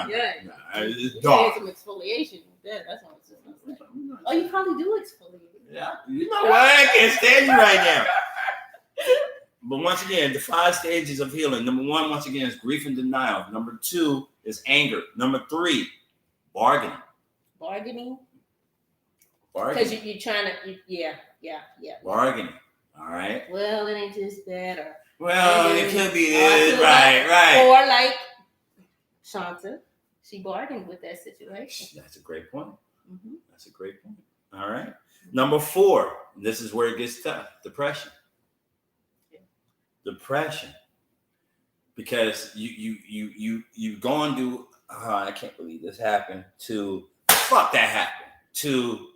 Speaker 3: Yeah.
Speaker 1: It's
Speaker 3: You
Speaker 1: dark.
Speaker 3: need some exfoliation with that. That's what it's just like. Oh, you probably do exfoliate.
Speaker 1: Yeah. You know what? I can't stand you right now. But once again, the 5 stages of healing. Number 1, once again, is grief and denial. Number 2 is anger. Number 3, bargaining.
Speaker 3: Bargaining?
Speaker 1: Bargaining.
Speaker 3: Because you're trying to, yeah.
Speaker 1: Bargaining. All right.
Speaker 3: Well, it ain't just that, or
Speaker 1: Well, it could be this. Right.
Speaker 3: or like Shanta, she bargained with that situation.
Speaker 1: That's a great point.
Speaker 3: Mm-hmm.
Speaker 1: That's a great point. All right. Number 4, this is where it gets tough. Depression. Depression. Because you going to I can't believe this happened, to fuck that happened, to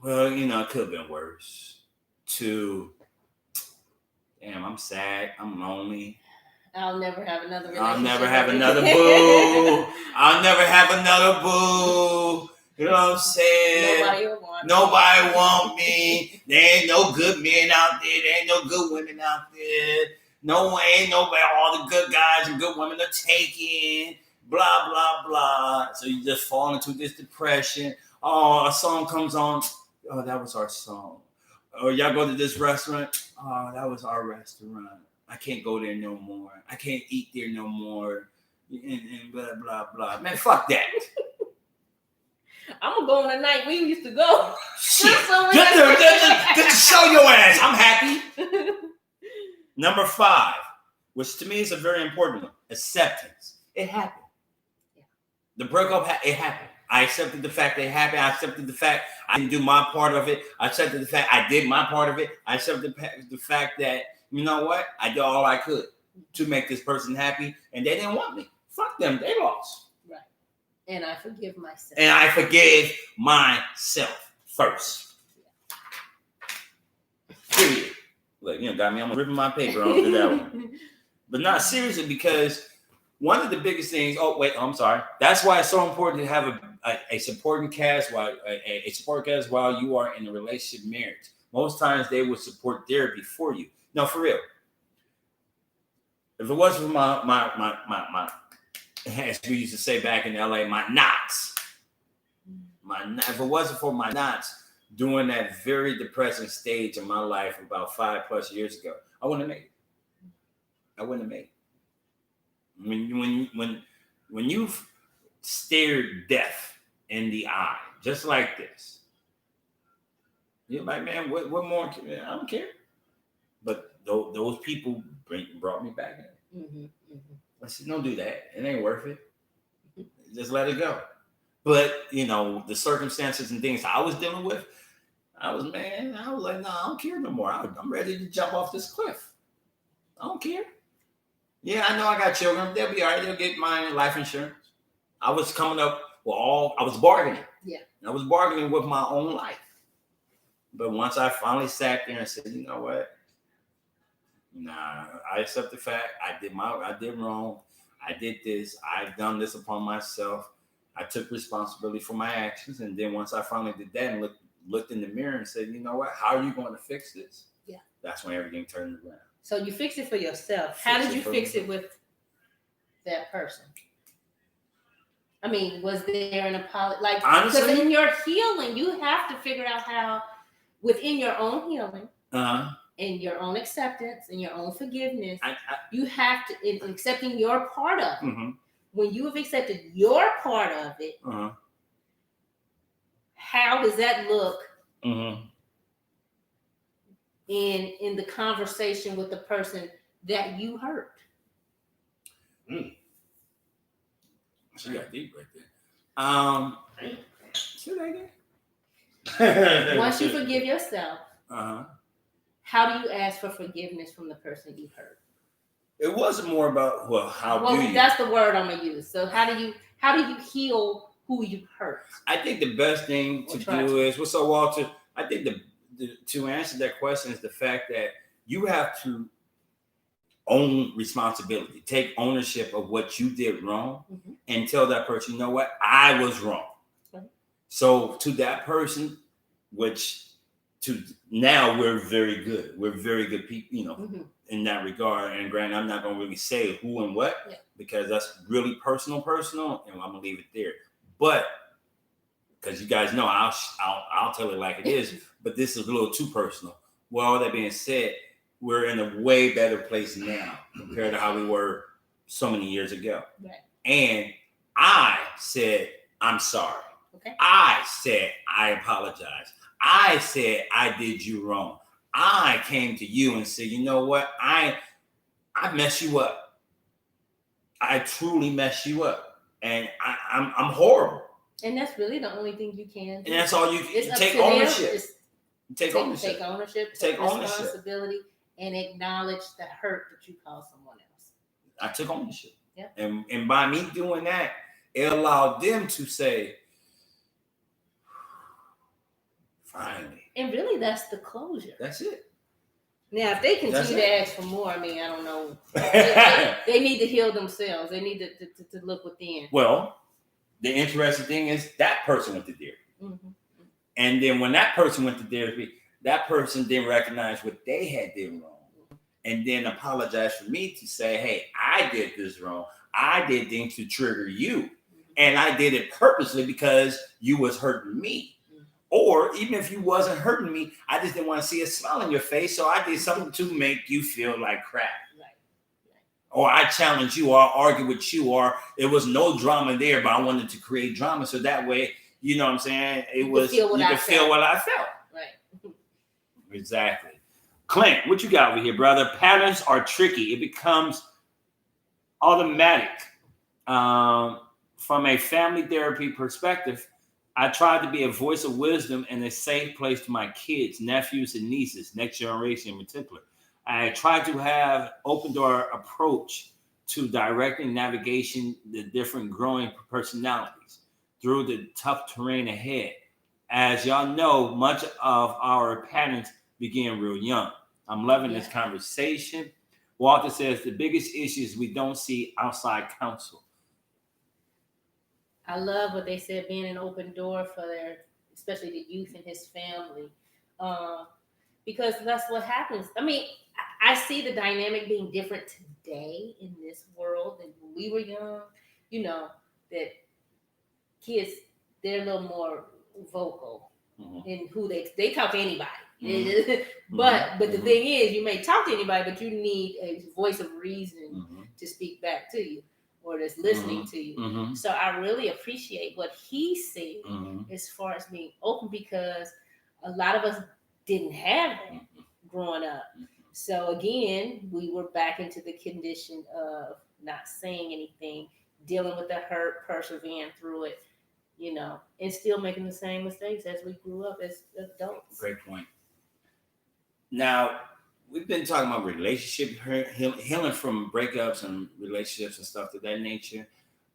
Speaker 1: well, you know, it could have been worse, to damn, I'm sad, I'm lonely.
Speaker 3: I'll never have another relationship.
Speaker 1: I'll never have another boo. I'll never have another boo. You know what I'm saying? Nobody want me. There ain't no good men out there. There ain't no good women out there. Ain't nobody. All the good guys and good women are taken. Blah, blah, blah. So you just fall into this depression. Oh, a song comes on. Oh, that was our song. Or y'all go to this restaurant. Oh, that was our restaurant. I can't go there no more. I can't eat there no more. And blah, blah, blah. Man, fuck that.
Speaker 3: I'm gonna go on the night we used to go.
Speaker 1: Shit. Just to show your ass. I'm happy. Number 5, which to me is a very important one. Acceptance. It happened.
Speaker 3: Yeah.
Speaker 1: The breakup, it happened. I accepted the fact that it happened. I accepted the fact I didn't do my part of it. I accepted the fact I did my part of it. I accepted the fact that, you know what? I did all I could to make this person happy, and they didn't want me. Fuck them. They lost.
Speaker 3: Right. And I forgive myself.
Speaker 1: And I forgive myself first. Period. Look, you know, got me. I'm ripping my paper onto that one. But not seriously, because one of the biggest things. Oh wait, I'm sorry. That's why it's so important to have a supporting cast while a support cast while you are in a relationship marriage. Most times they would support therapy for you. No, for real. If it wasn't for my as we used to say back in LA, my knots. If it wasn't for my knots during that very depressing stage in my life about 5+ years ago, I wouldn't have made it. I wouldn't have made it. When you've stared death in the eye, just like this, you're like, man, what more? I don't care. But those people brought me back in.
Speaker 3: Mm-hmm.
Speaker 1: I said, don't do that. It ain't worth it. Just let it go. But, you know, the circumstances and things I was dealing with, I was like, no, I don't care no more. I'm ready to jump off this cliff. I don't care. Yeah, I know I got children. They'll be all right. They'll get my life insurance. I was coming up with I was bargaining.
Speaker 3: Yeah.
Speaker 1: I was bargaining with my own life. But once I finally sat there and said, you know what? Nah, I accept the fact I did wrong. I did this. I've done this upon myself. I took responsibility for my actions. And then once I finally did that and looked in the mirror and said, you know what? How are you going to fix this?
Speaker 3: Yeah.
Speaker 1: That's when everything turned around.
Speaker 3: So you fixed it for yourself. How did you fix it with that person? I mean, was there an apology? Like,
Speaker 1: honestly,
Speaker 3: because in your healing, you have to figure out how, within your own healing, and your own acceptance and your own forgiveness, you have to, in accepting your part of it. Mm-hmm. When you have accepted your part of it, how does that look in the conversation with the person that you hurt?
Speaker 1: She got deep right there. Say that again.
Speaker 3: Once you forgive yourself, how do you ask for forgiveness from the person you hurt?
Speaker 1: It wasn't more about how do you.
Speaker 3: That's the word I'm gonna use. So how do you heal who you hurt?
Speaker 1: I think the best thing to do is Walter. I think to answer that question is the fact that you have to own responsibility, take ownership of what you did wrong, and tell that person, you know what, I was wrong. Okay. So to that person, which to now we're very good people, in that regard. And granted, I'm not gonna really say who and what because that's really personal, and I'm gonna leave it there. But because you guys know, I'll tell it like it is. But this is a little too personal. Well, all that being said, we're in a way better place now compared to how we were so many years ago. Right. And I said, I'm sorry. Okay. I said, I apologize. I said, I did you wrong. I came to you and said, you know what? I messed you up. I truly messed you up. And I'm horrible.
Speaker 3: And that's really the only thing you can do.
Speaker 1: And that's all you can take ownership. Take ownership. Take
Speaker 3: responsibility. And acknowledge the hurt that you caused someone else.
Speaker 1: I took ownership. Yeah. And by me doing that, it allowed them to say, finally.
Speaker 3: And really, that's the closure.
Speaker 1: That's it.
Speaker 3: Now, if they continue to ask for more, I mean, I don't know. They need to heal themselves. They need to look within.
Speaker 1: Well, the interesting thing is that person went to therapy. Mm-hmm. And then when that person went to therapy, that person didn't recognize what they had did wrong and then apologize for me to say, hey, I did this wrong. I did things to trigger you. And I did it purposely because you was hurting me. Or even if you wasn't hurting me, I just didn't want to see a smile on your face. So I did something to make you feel like crap. Right. Or I challenged you or I argued with you or it was no drama there, but I wanted to create drama. So that way, you know what I'm saying? You could feel what I felt. Right. Exactly. Clint, what you got over here, brother? Patterns are tricky. It becomes automatic. From a family therapy perspective, I tried to be a voice of wisdom and a safe place to my kids, nephews, and nieces, next generation in particular. I tried to have open door approach to directing navigation the different growing personalities through the tough terrain ahead. As y'all know, much of our patterns begin real young. I'm loving this conversation. Walter says the biggest issue is we don't see outside counsel.
Speaker 3: I love what they said, being an open door for especially the youth in his family, because that's what happens. I mean, I see the dynamic being different today in this world than when we were young. You know, that kids, they're a little more vocal in who they talk to anybody. Mm-hmm. but the thing is, you may talk to anybody, but you need a voice of reason to speak back to you. Or that's listening to you. Mm-hmm. So I really appreciate what he said as far as being open because a lot of us didn't have that growing up. So again, we were back into the condition of not saying anything, dealing with the hurt, persevering through it, and still making the same mistakes as we grew up as adults.
Speaker 1: Great point. Now, we've been talking about relationship healing from breakups and relationships and stuff of that nature.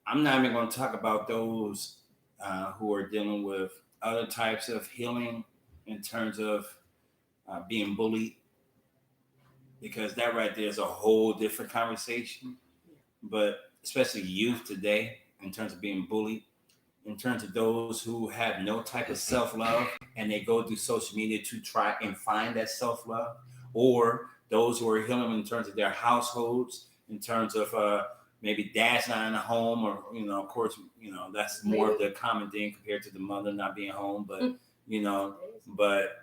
Speaker 1: I'm not even going to talk about those who are dealing with other types of healing in terms of being bullied, because that right there is a whole different conversation. But especially youth today, in terms of being bullied, in terms of those who have no type of self-love and they go through social media to try and find that self-love, or those who are healing in terms of their households, in terms of maybe dad's not in the home, or of course, that's more of the common thing compared to the mother not being home. But but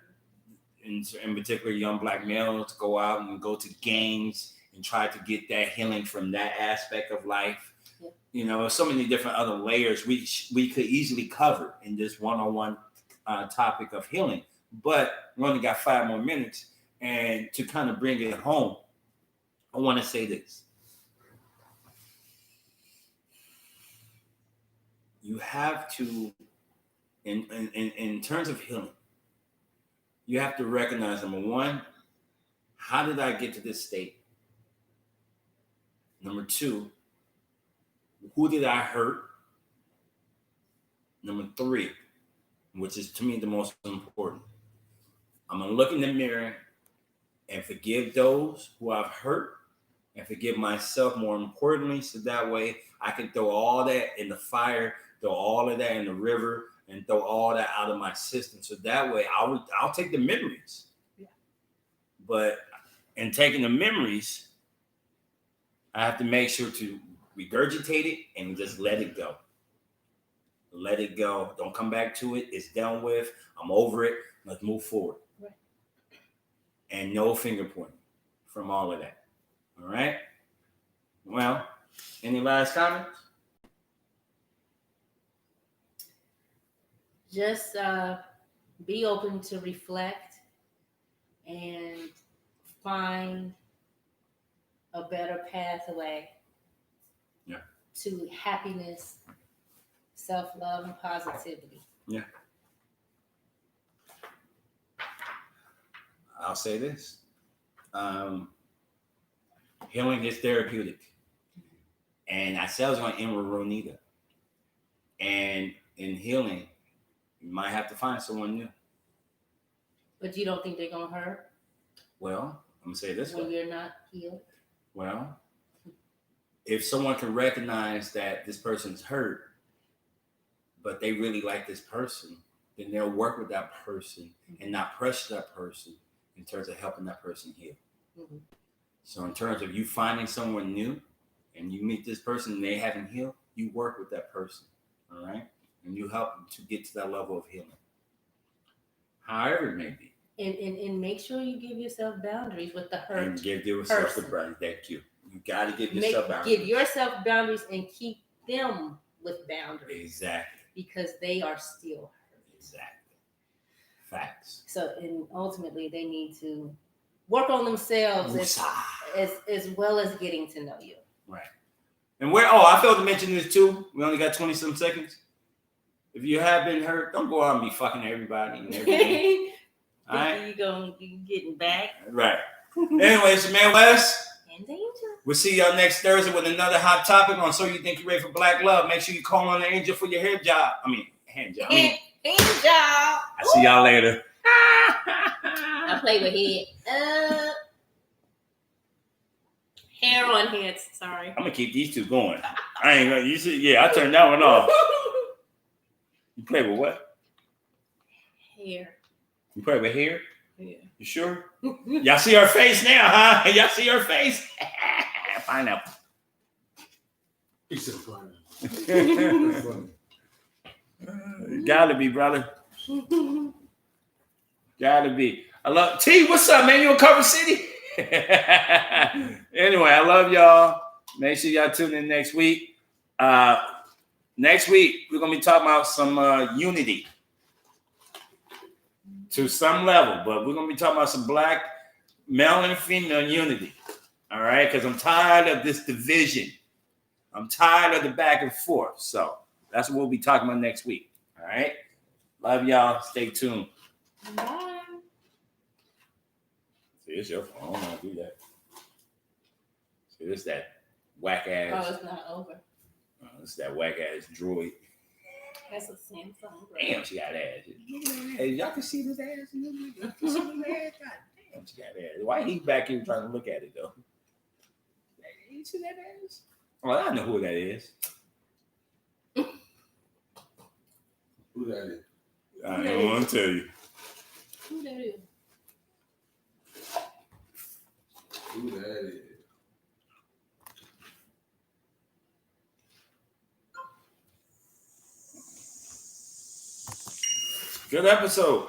Speaker 1: in particular, young black males go out and go to gangs and try to get that healing from that aspect of life. So many different other layers we could easily cover in this one-on-one topic of healing. But we only got 5 more minutes. And to kind of bring it home, I want to say this. You have to, in terms of healing, you have to recognize, number one, how did I get to this state? Number 2, who did I hurt? Number 3, which is to me the most important, I'm going to look in the mirror and forgive those who I've hurt and forgive myself more importantly, so that way I can throw all that in the fire, throw all of that in the river, and throw all that out of my system. So that way I'll take the memories.
Speaker 3: Yeah.
Speaker 1: But in taking the memories, I have to make sure to regurgitate it and just let it go. Let it go. Don't come back to it. It's done with. I'm over it. Let's move forward.
Speaker 3: Right.
Speaker 1: And no finger pointing from all of that. All right? Well, any last comments?
Speaker 3: Just be open to reflect and find a better pathway to happiness, self-love, and positivity.
Speaker 1: Yeah. I'll say this. Healing is therapeutic. And I said I was going to end with Ronita. And in healing, you might have to find someone new.
Speaker 3: But you don't think they're going to hurt
Speaker 1: Well, I'm going to say this
Speaker 3: when
Speaker 1: way.
Speaker 3: you're not healed?
Speaker 1: Well, if someone can recognize that this person's hurt, but they really like this person, then they'll work with that person and not pressure that person in terms of helping that person heal.
Speaker 3: Mm-hmm.
Speaker 1: So in terms of you finding someone new and you meet this person and they haven't healed, you work with that person, all right? And you help them to get to that level of healing. However it may be.
Speaker 3: And make sure you give yourself boundaries with the hurt.
Speaker 1: And give yourself the
Speaker 3: person.
Speaker 1: boundaries. Thank you. You got to give yourself boundaries.
Speaker 3: Give yourself boundaries and keep them with boundaries.
Speaker 1: Exactly.
Speaker 3: Because they are still hurt.
Speaker 1: Exactly. Facts.
Speaker 3: So, and ultimately, they need to work on themselves as well as getting to know you.
Speaker 1: Right. And I failed to mention this too. We only got 20 some seconds. If you have been hurt, don't go out and be fucking everybody and everything. All right.
Speaker 3: You getting back.
Speaker 1: Right. Anyways, your man Wes.
Speaker 3: And danger.
Speaker 1: We'll see y'all next Thursday with another hot topic on So You Think You're Ready for Black Love. Make sure you call on the angel for your hand job.
Speaker 3: Hand job.
Speaker 1: I see y'all later.
Speaker 3: I play with head. Hair on heads. Sorry.
Speaker 1: I'm gonna keep these two going. I ain't gonna. You see? Yeah, I turned that one off. You play with what?
Speaker 3: Hair.
Speaker 1: You play with hair?
Speaker 3: Yeah.
Speaker 1: You sure? Y'all see her face now, huh? Y'all see her face? Pineapple.
Speaker 2: He said pineapple.
Speaker 1: Gotta be, brother. Gotta be. I love T. What's up, man? You in Cover City? Anyway, I love y'all. Make sure y'all tune in next week. Next week we're gonna be talking about some unity to some level, but we're gonna be talking about some black male and female unity. All right, because I'm tired of this division. I'm tired of the back and forth. So that's what we'll be talking about next week. All right. Love y'all. Stay tuned.
Speaker 3: Bye.
Speaker 1: See, it's your phone. I don't want to do that. See, it's that whack ass.
Speaker 3: Oh, it's not over.
Speaker 1: It's that whack ass droid.
Speaker 3: That's a Samsung.
Speaker 1: Damn, she got ass. Hey, y'all can see this ass. You can see this ass. God damn, she got ass. Why he back here trying to look at it though? You see that ass? Well, I know who that is.
Speaker 2: Who that is?
Speaker 1: I don't want to tell you.
Speaker 3: Who that is?
Speaker 2: Who that is?
Speaker 1: Good episode.